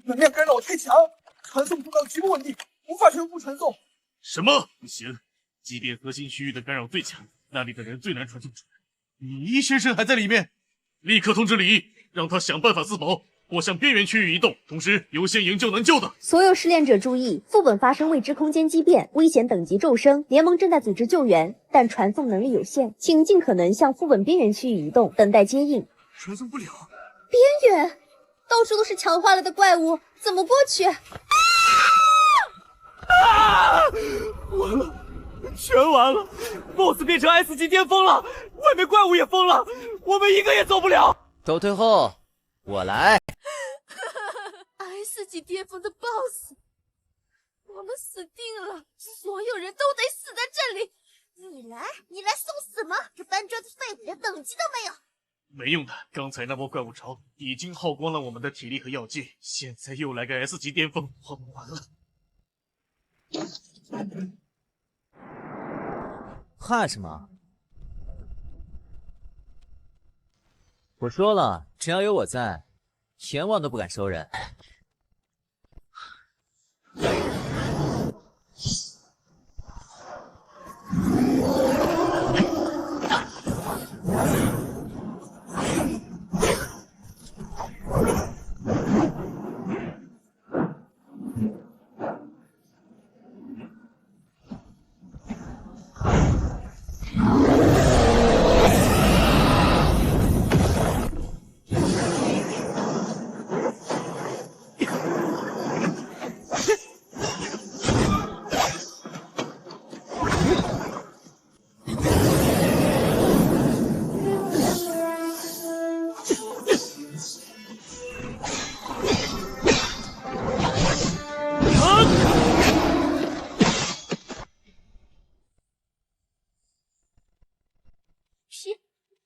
能量干扰太强，传送通道极不稳定，无法全部传送。什么？不行，即便核心区域的干扰最强，那里的人最难传送出来。李一先生还在里面，立刻通知李一，让他想办法自保，或向边缘区域移动，同时优先营救能救的。所有试炼者注意，副本发生未知空间畸变，危险等级骤升。联盟正在组织救援，但传送能力有限，请尽可能向副本边缘区域移动，等待接应。传送不了。边缘，到处都是强化了的怪物，怎么过去？完了，全完了 ！BOSS 变成 S 级巅峰了，外面怪物也疯了，我们一个也走不了。都退后，我来。S 级巅峰的 BOSS， 我们死定了，所有人都得死在这里。你来送死吗？这搬砖的废物连等级都没有。没用的，刚才那波怪物潮已经耗光了我们的体力和药剂，现在又来个 S 级巅峰，我们完了。怕什么？我说了，只要有我在，阎王都不敢收人。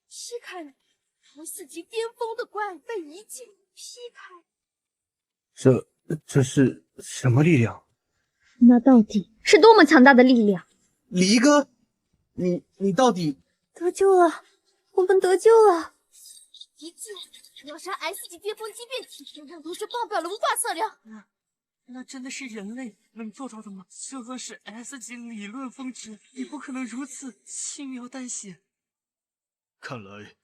劈开了，4级巅峰的怪被一击劈开。这是什么力量？那到底是多么强大的力量？离哥，你到底得救了，我们得救了！一击秒杀 S 级巅峰畸变体，让毒蛇爆表了，无法测量。那真的是人类能做到的吗？就算是 S 级理论峰值，也不可能如此轻描淡写。看来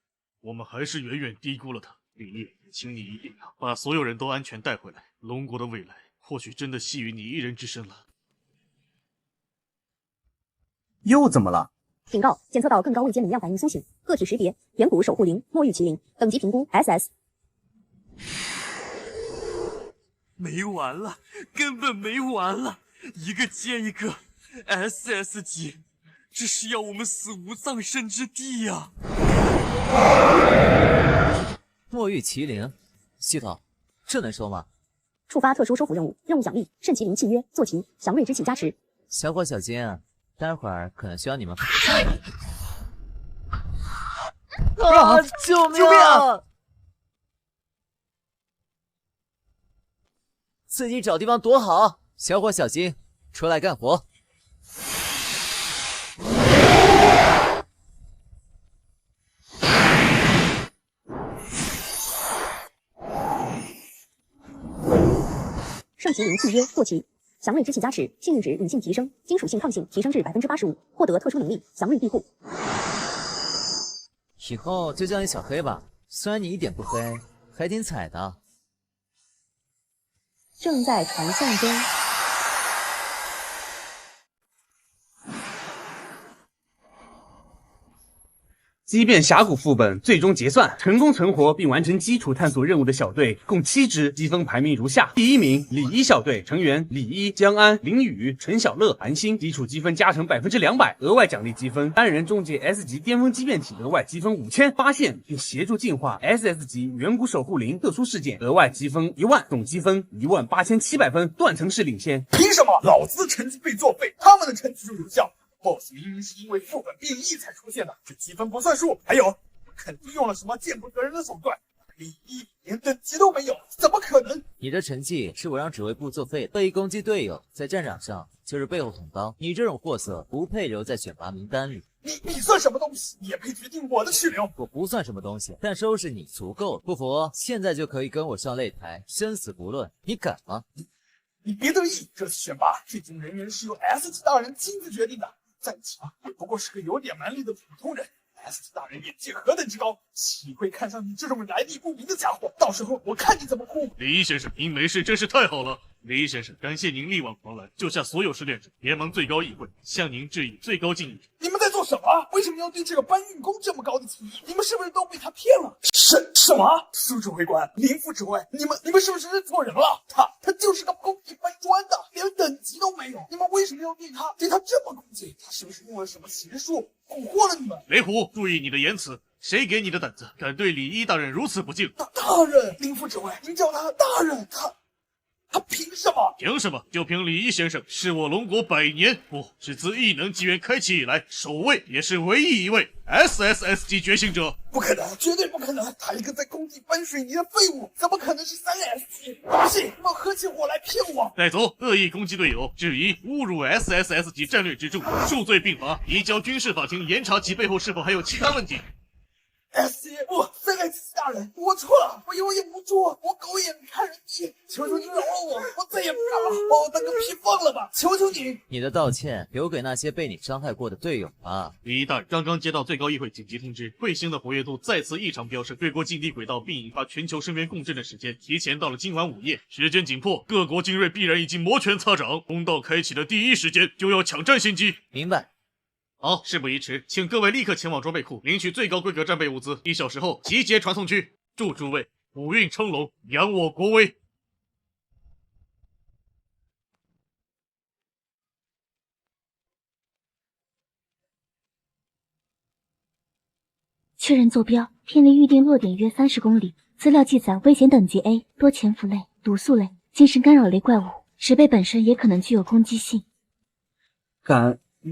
我们还是远远低估了他。李毅，请你一定要把所有人都安全带回来。龙国的未来或许真的系于你一人之身了。又怎么了？警告：检测到更高位阶能量反应苏醒，个体识别：远古守护灵、墨玉麒麟，等级评估 SS。没完了，根本没完了，一个接一个 SS 级，这是要我们死无葬身之地呀！墨玉麒麟，系统，这能收吗？触发特殊收服任务，任务奖励：圣麒麟契约，坐骑，祥瑞之气加持。小伙小金，待会儿可能需要你们。啊！救命！自己找地方躲好，小伙小金，出来干活。圣麒麟契约，坐骑，祥瑞之气加持，幸运值隐性提升，金属性抗性提升至85%，获得特殊能力，祥瑞庇护。以后就叫你小黑吧，虽然你一点不黑，还挺彩的。正在传送中。畸变峡谷副本最终结算，成功存活并完成基础探索任务的小队共7支，积分排名如下：第1名李一小队成员李一、江安、林宇、陈小乐、韩星，基础积分加成200%，额外奖励积分：单人终结 S 级巅峰畸变体，额外积分5000；发现并协助净化 SS 级远古守护灵特殊事件，额外积分10000，总积分18700分，断层式领先。凭什么老子成绩被作废，他们的成绩就有效？BOSS 明明是因为副本变异才出现的，这积分不算数。还有，肯定用了什么见不得人的手段，李一连等级都没有，怎么可能？你的成绩是我让指挥部作废的，恶意攻击队友，在战场上就是背后捅刀。你这种货色不配留在选拔名单里。你算什么东西？也配决定我的去留？我不算什么东西，但收拾你足够了。不服，现在就可以跟我上擂台，生死不论。你敢吗？你别得意，这次选拔最终人员是由 S 级大人亲自决定的，再强也不过是个有点蛮力的普通人。S 级大人眼界何等之高，岂会看上你这种来历不明的家伙？到时候我看你怎么哭！李一先生，您没事真是太好了。李一先生，感谢您力挽狂澜，救下所有失恋者，联盟最高议会向您致以最高敬意。你们在做什么？为什么要对这个搬运工这么高的敬意？你们是不是都被他骗了？什么？苏指挥官，林副指挥，你们是不是认错人了？他就是个工地搬砖的，连等级都没有。你们为什么要对他这么攻击？他是不是用了什么邪术蛊惑了你们？雷虎，注意你的言辞。谁给你的胆子，敢对李一大人如此不敬？大人，林副指挥，您叫他大人，他凭什么？凭什么？就凭李一先生是我龙国100年，不是自异能纪元开启以来首位，也是唯一一位 SSS 级觉醒者。不可能，绝对不可能！他一个在工地搬水泥的废物，怎么可能是3S 级？我不信，你们合起伙来骗我！带走，恶意攻击队友，质疑侮辱 SSS 级战略支柱，数罪并罚，移交军事法庭严查其背后是否还有其他问题。S 级不，3S 级大人，我错了，我有眼无珠，我狗眼看人低，求求你饶了我，我再也不敢了，把我当个屁放了吧，求求你！你的道歉留给那些被你伤害过的队友吧。李一大人刚刚接到最高议会紧急通知，彗星的活跃度再次异常飙升，越过近地轨道并引发全球声源共振的时间提前到了今晚午夜，时间紧迫，各国精锐必然已经摩拳擦掌，通道开启的第一时间就要抢占先机。明白。好，事不宜迟，请各位立刻前往装备库领取最高规格战备物资，1小时后集结传送区。祝诸位虎运称龙，扬我国威。确认坐标，偏离预定落点约30公里。资料记载危险等级 A， 多潜伏类、毒素类、精神干扰类怪物，石碑本身也可能具有攻击性。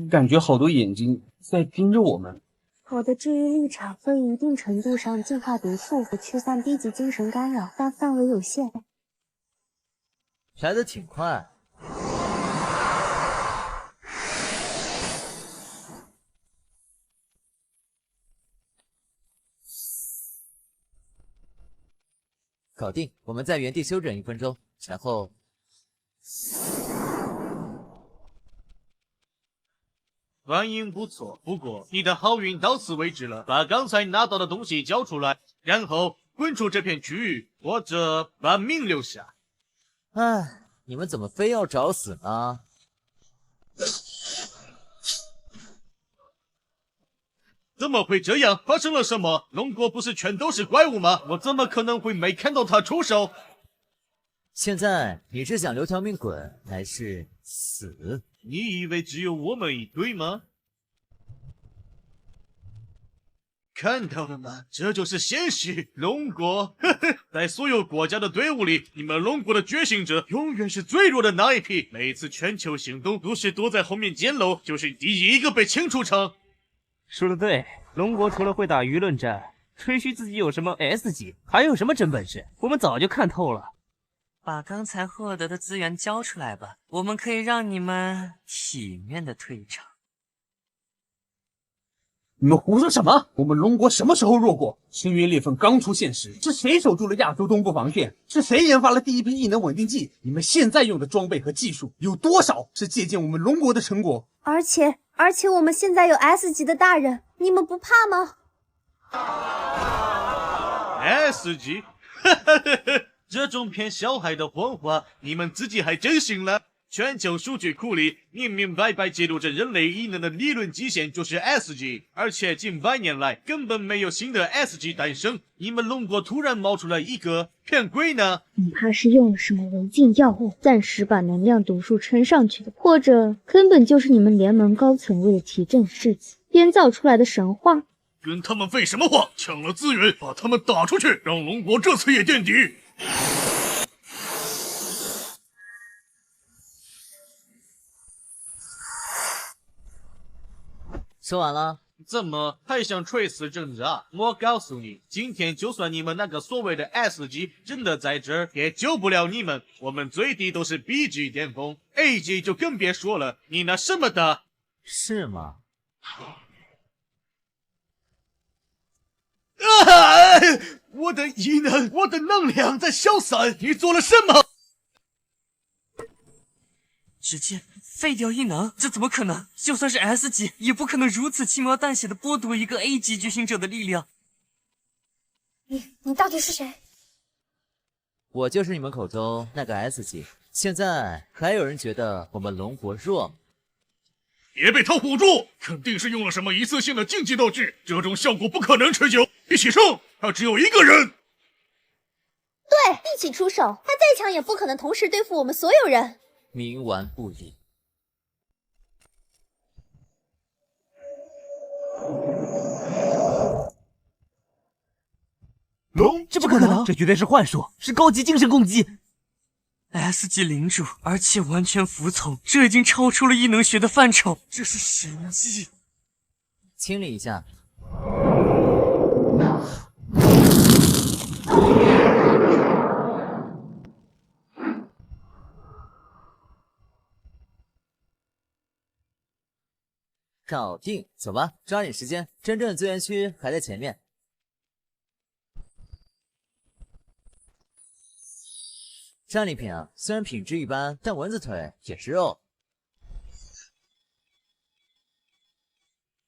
感觉好多眼睛在盯着我们。我的治愈立场会一定程度上净化毒素和驱散低级精神干扰，但范围有限。来得挺快。搞定，我们在原地休整1分钟，然后。反应不错，不过你的好运到此为止了。把刚才拿到的东西交出来，然后滚出这片区域，或者把命留下。唉，你们怎么非要找死呢？怎么会这样？发生了什么？龙国不是全都是怪物吗？我怎么可能会没看到他出手？现在你是想留条命滚，还是死？你以为只有我们一队吗？看到了吗？这就是现实。龙国，在所有国家的队伍里，你们龙国的觉醒者永远是最弱的那一批。每次全球行动都是躲在后面捡漏，就是第一个被清出场。说得对，龙国除了会打舆论战，吹嘘自己有什么 S 级，还有什么真本事？我们早就看透了。把刚才获得的资源交出来吧，我们可以让你们体面的退场。你们胡说什么？我们龙国什么时候弱过？深渊裂缝刚出现时，是谁守住了亚洲东部防线？是谁研发了第一批异能稳定剂？你们现在用的装备和技术有多少是借鉴我们龙国的成果？而且我们现在有 S 级的大人，你们不怕吗 ？S 级，这种骗小孩的谎话，你们自己还真信了？全球数据库里明明白白记录着人类异能的理论极限就是 S 级，而且近100年来根本没有新的 S 级诞生。你们龙国突然冒出来一个，骗鬼呢？你怕是用了什么违禁药物，暂时把能量毒素撑上去的，或者根本就是你们联盟高层为了提振士气编造出来的神话。跟他们废什么话？抢了资源，把他们打出去，让龙国这次也垫底。说完了，怎么还想垂死挣扎？我告诉你，今天就算你们那个所谓的 S 级真的在这儿，也救不了你们。我们最低都是 B 级巅峰 ，A 级就更别说了。你那什么的，是吗？我的异能，我的能量在消散，你做了什么？直接废掉异能，这怎么可能？就算是 S 级，也不可能如此轻描淡写的剥夺一个 A 级觉醒者的力量。你到底是谁？我就是你们口中那个 S 级。现在还有人觉得我们龙国弱吗？别被他唬住，肯定是用了什么一次性的竞技道具，这种效果不可能持久。一起上，他只有一个人。对，一起出手，他再强也不可能同时对付我们所有人。冥顽不灵。龙，这不可能，这绝对是幻术，是高级精神攻击。S 级领主，而且完全服从，这已经超出了异能学的范畴，这是神迹。清理一下。搞定，走吧，抓紧时间，真正的资源区还在前面。战利品啊，虽然品质一般，但蚊子腿也是肉。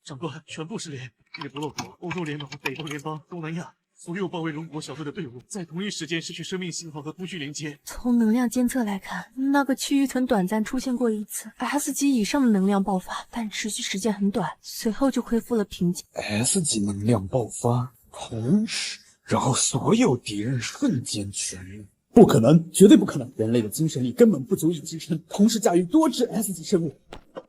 长官，全部失联，日不落国、欧洲联盟、北欧联邦、东南亚所有包围龙国小队的队伍，在同一时间失去生命信号和通讯连接。从能量监测来看，那个区域曾短暂出现过一次 S 级以上的能量爆发，但持续时间很短，随后就恢复了平静。S 级能量爆发，同时，然后所有敌人瞬间全灭。不可能，绝对不可能！人类的精神力根本不足以支撑同时驾驭多只 S 级生物，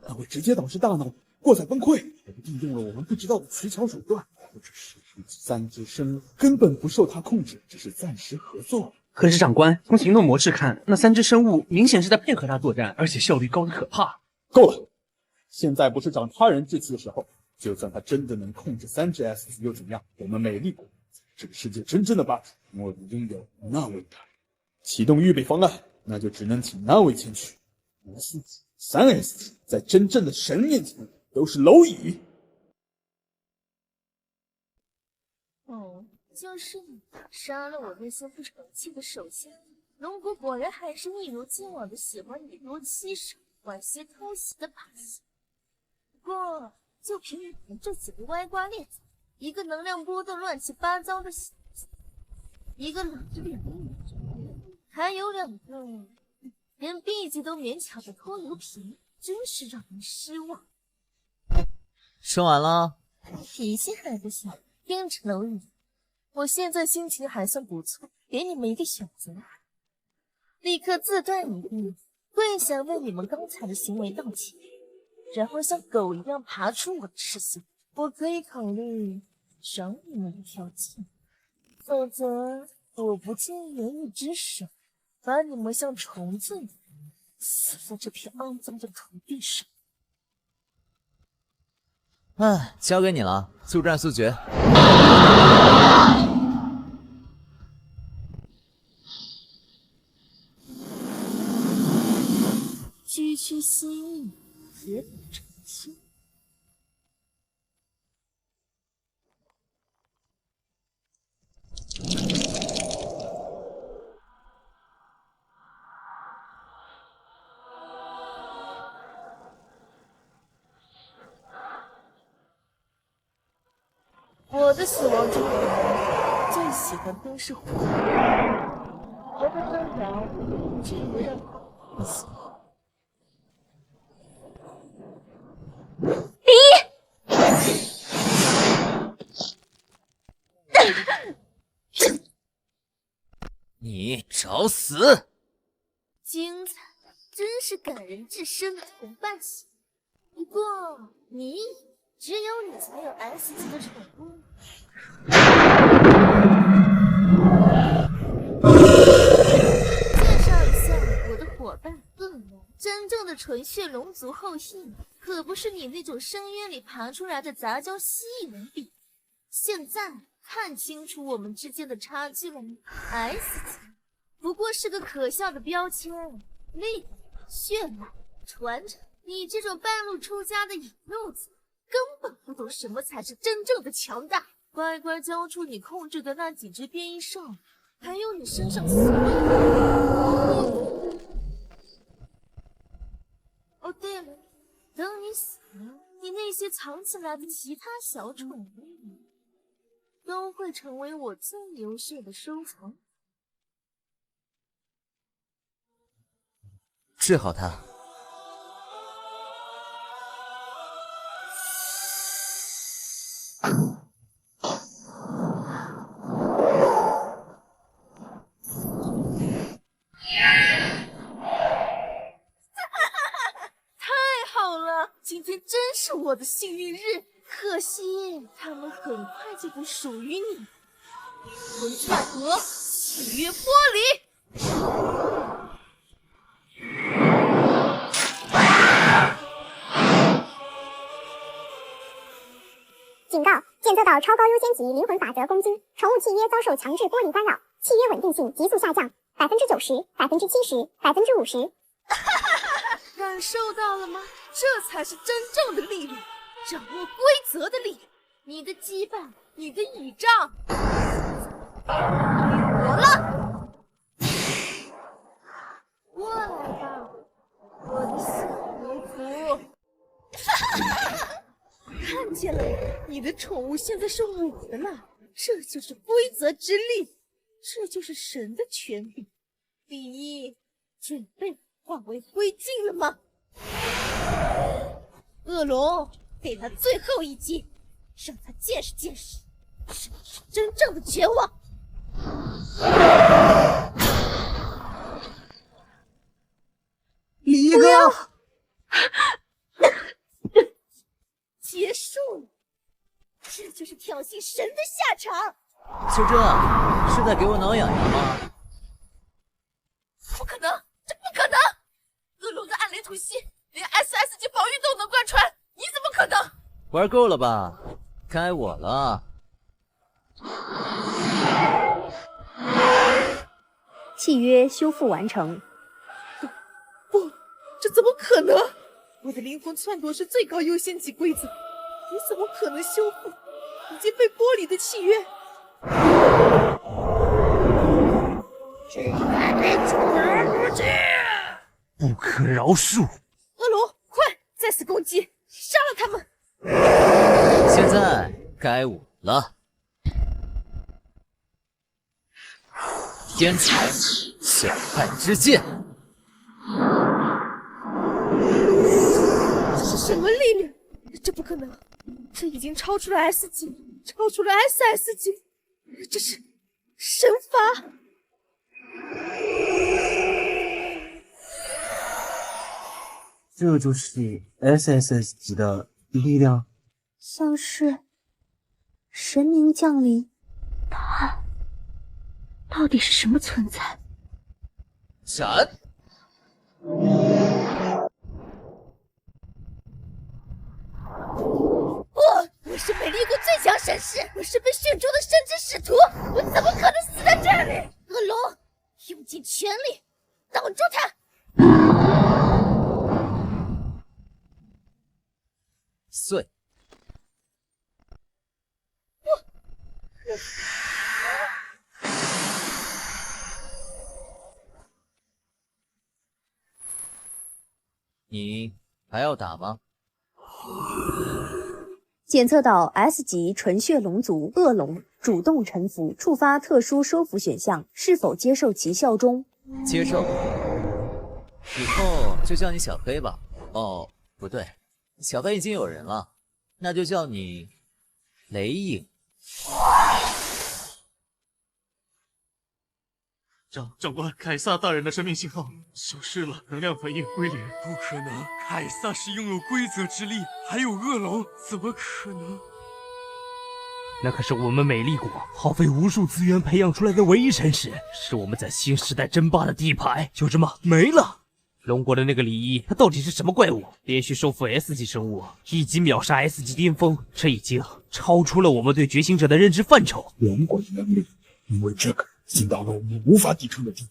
那会直接导致大脑过载崩溃。一定用了我们不知道的取巧手段，或者是3只生物根本不受他控制，只是暂时合作。可是长官，从行动模式看，那3只生物明显是在配合他作战，而且效率高得可怕。够了，现在不是长他人志气的时候。就算他真的能控制3只 S 级又怎样？我们美丽国这个世界真正的霸主，莫如拥有那位大人。启动预备方案，那就只能请那位前去。S 级、3S 级，在真正的神面前都是蝼蚁。哦，就是你杀了我那些不成器的手下。龙国果然还是一如既往的喜欢以弱欺少、玩些偷袭的把戏。不过，就凭你们这几个歪瓜裂枣，一个能量波动乱七八糟的小子，一个冷着脸的女人，还有2个连 B 级都勉强的拖油瓶，真是让人失望。说完了，脾气还不行，盯着蝼蚁。我现在心情还算不错，给你们一个选择：立刻自断一臂，跪下为你们刚才的行为道歉，然后像狗一样爬出我的视线。我可以考虑赏你们一条剑，否则我不介意用一只手把你们像虫子一样死在这片肮脏的土地上。唉，交给你了，速战速决。区区蜥蜴，何等澄清？我的死亡之魂最喜欢都是火，我的分疗只会让他死。你找死！精彩，真是感人至深的同伴戏。不过你只有你才有 S 级的宠物。介绍一下我的伙伴恶魔，真正正的纯血龙族后裔，可不是你那种深渊里爬出来的杂交蜥蜴能比。现在看清楚我们之间的差距了吗 ？S 级不过是个可笑的标签，力、血脉、传承。你这种半路出家的野路子，根本不懂什么才是真正的强大。乖乖交出你控制的那几只变异兽，还有你身上所有……哦，对了，等你死了，你那些藏起来的其他小宠物，都会成为我最优秀的收藏。治好他。今天真是我的幸运日，可惜他们很快就不属于你。魂串盒，契约剥离。警告：检测到超高优先级灵魂法则攻击，宠物契约遭受强制剥离干扰，契约稳定性急速下降，90%、70%、50%。感受到了吗？这才是真正的力量，掌握规则的力量。你的羁绊，你的倚仗，我了。过来吧，我的小奴仆。看见了，你的宠物现在是我的了。这就是规则之力，这就是神的权柄。第一，准备化为灰烬了吗？恶龙，给他最后一击，让他见识见识什么是真正的绝望。李哥，结束了，这就是挑衅神的下场。就这，是在给我挠痒痒吗？不可能，这不可能！恶龙的暗雷吐息，连 SS 级防御都能贯穿，你怎么可能？玩够了吧？该我了。契约修复完成。不，这怎么可能？我的灵魂篡夺是最高优先级规则，你怎么可能修复已经被剥离的契约？不可饶恕！恶龙，快再次攻击，杀了他们！现在该我了。天才小派之剑，这是什么力量？这不可能，这已经超出了 S 级，超出了 SS 级，这是神法！这就是 SSS 级的力量，像是神明降临。他到底是什么存在？闪！我是美丽国最强神士，我是被选中的神之使徒，我怎么可能死在这里？恶龙，用尽全力挡住他！碎！你还要打吗？检测到 S 级纯血龙族恶龙主动臣服，触发特殊收服选项，是否接受其效忠？接受。以后就叫你小黑吧。哦，不对，小黑已经有人了，那就叫你雷影。长官，凯撒大人的生命信号消失了，能量反应归零。不可能，凯撒是拥有规则之力，还有恶龙，怎么可能？那可是我们美丽国耗费无数资源培养出来的唯一神使，是我们在新时代争霸的底牌，就这么没了。龙国的那个李一，他到底是什么怪物？连续收复 S 级生物，一击秒杀 S 级巅峰，这已经超出了我们对觉醒者的认知范畴。龙国的能力，因为这个进到了我们无法抵抗的地步。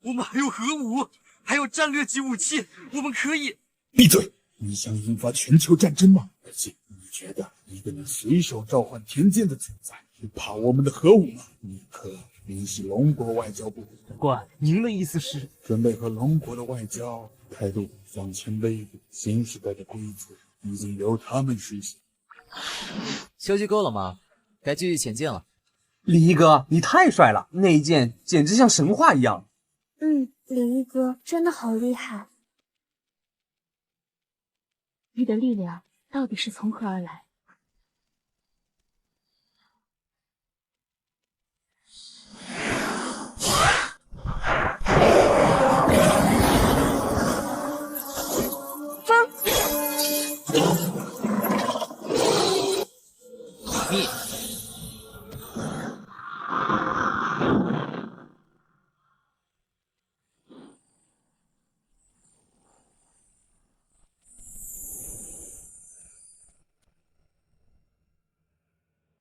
我们还有核武，还有战略级武器，我们可以……闭嘴！你想引发全球战争吗？而且你觉得一个能随手召唤天剑的存在，是怕我们的核武吗？立刻联系龙国外交部。长官，您的意思是准备和龙国的外交态度向前背一步？新时代的规则已经由他们实行。休息够了吗？该继续前进了。李一哥，你太帅了，那一剑简直像神话一样。李一哥真的好厉害。你的力量到底是从何而来？灭！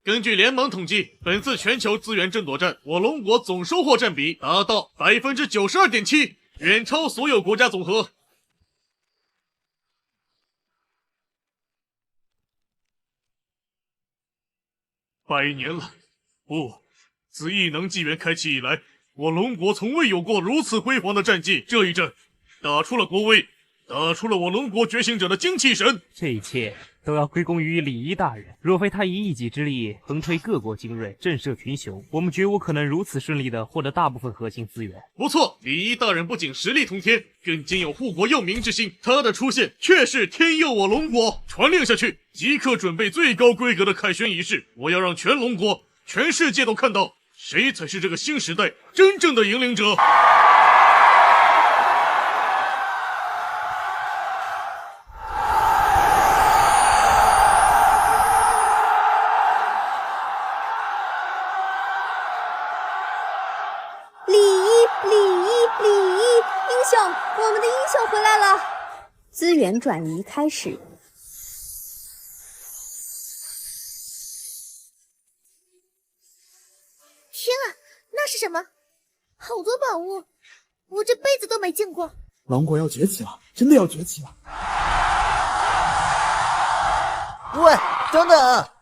根据联盟统计，本次全球资源争夺战，我龙国总收获占比达到92.7%，远超所有国家总和。100年了，不，自异能纪元开启以来，我龙国从未有过如此辉煌的战绩。这一战，打出了国威，打出了我龙国觉醒者的精气神。这一切都要归功于李一大人。若非他以一己之力横推各国精锐，震慑群雄，我们绝无可能如此顺利地获得大部分核心资源。不错，李一大人不仅实力通天，更兼有护国佑民之心。他的出现确是天佑我龙国。传令下去，即刻准备最高规格的凯旋仪式。我要让全龙国、全世界都看到，谁才是这个新时代真正的引领者。我们的英雄回来了！资源转移开始。天啊，那是什么？好多宝物，我这辈子都没见过。龙国要崛起了，真的要崛起了！喂，等等！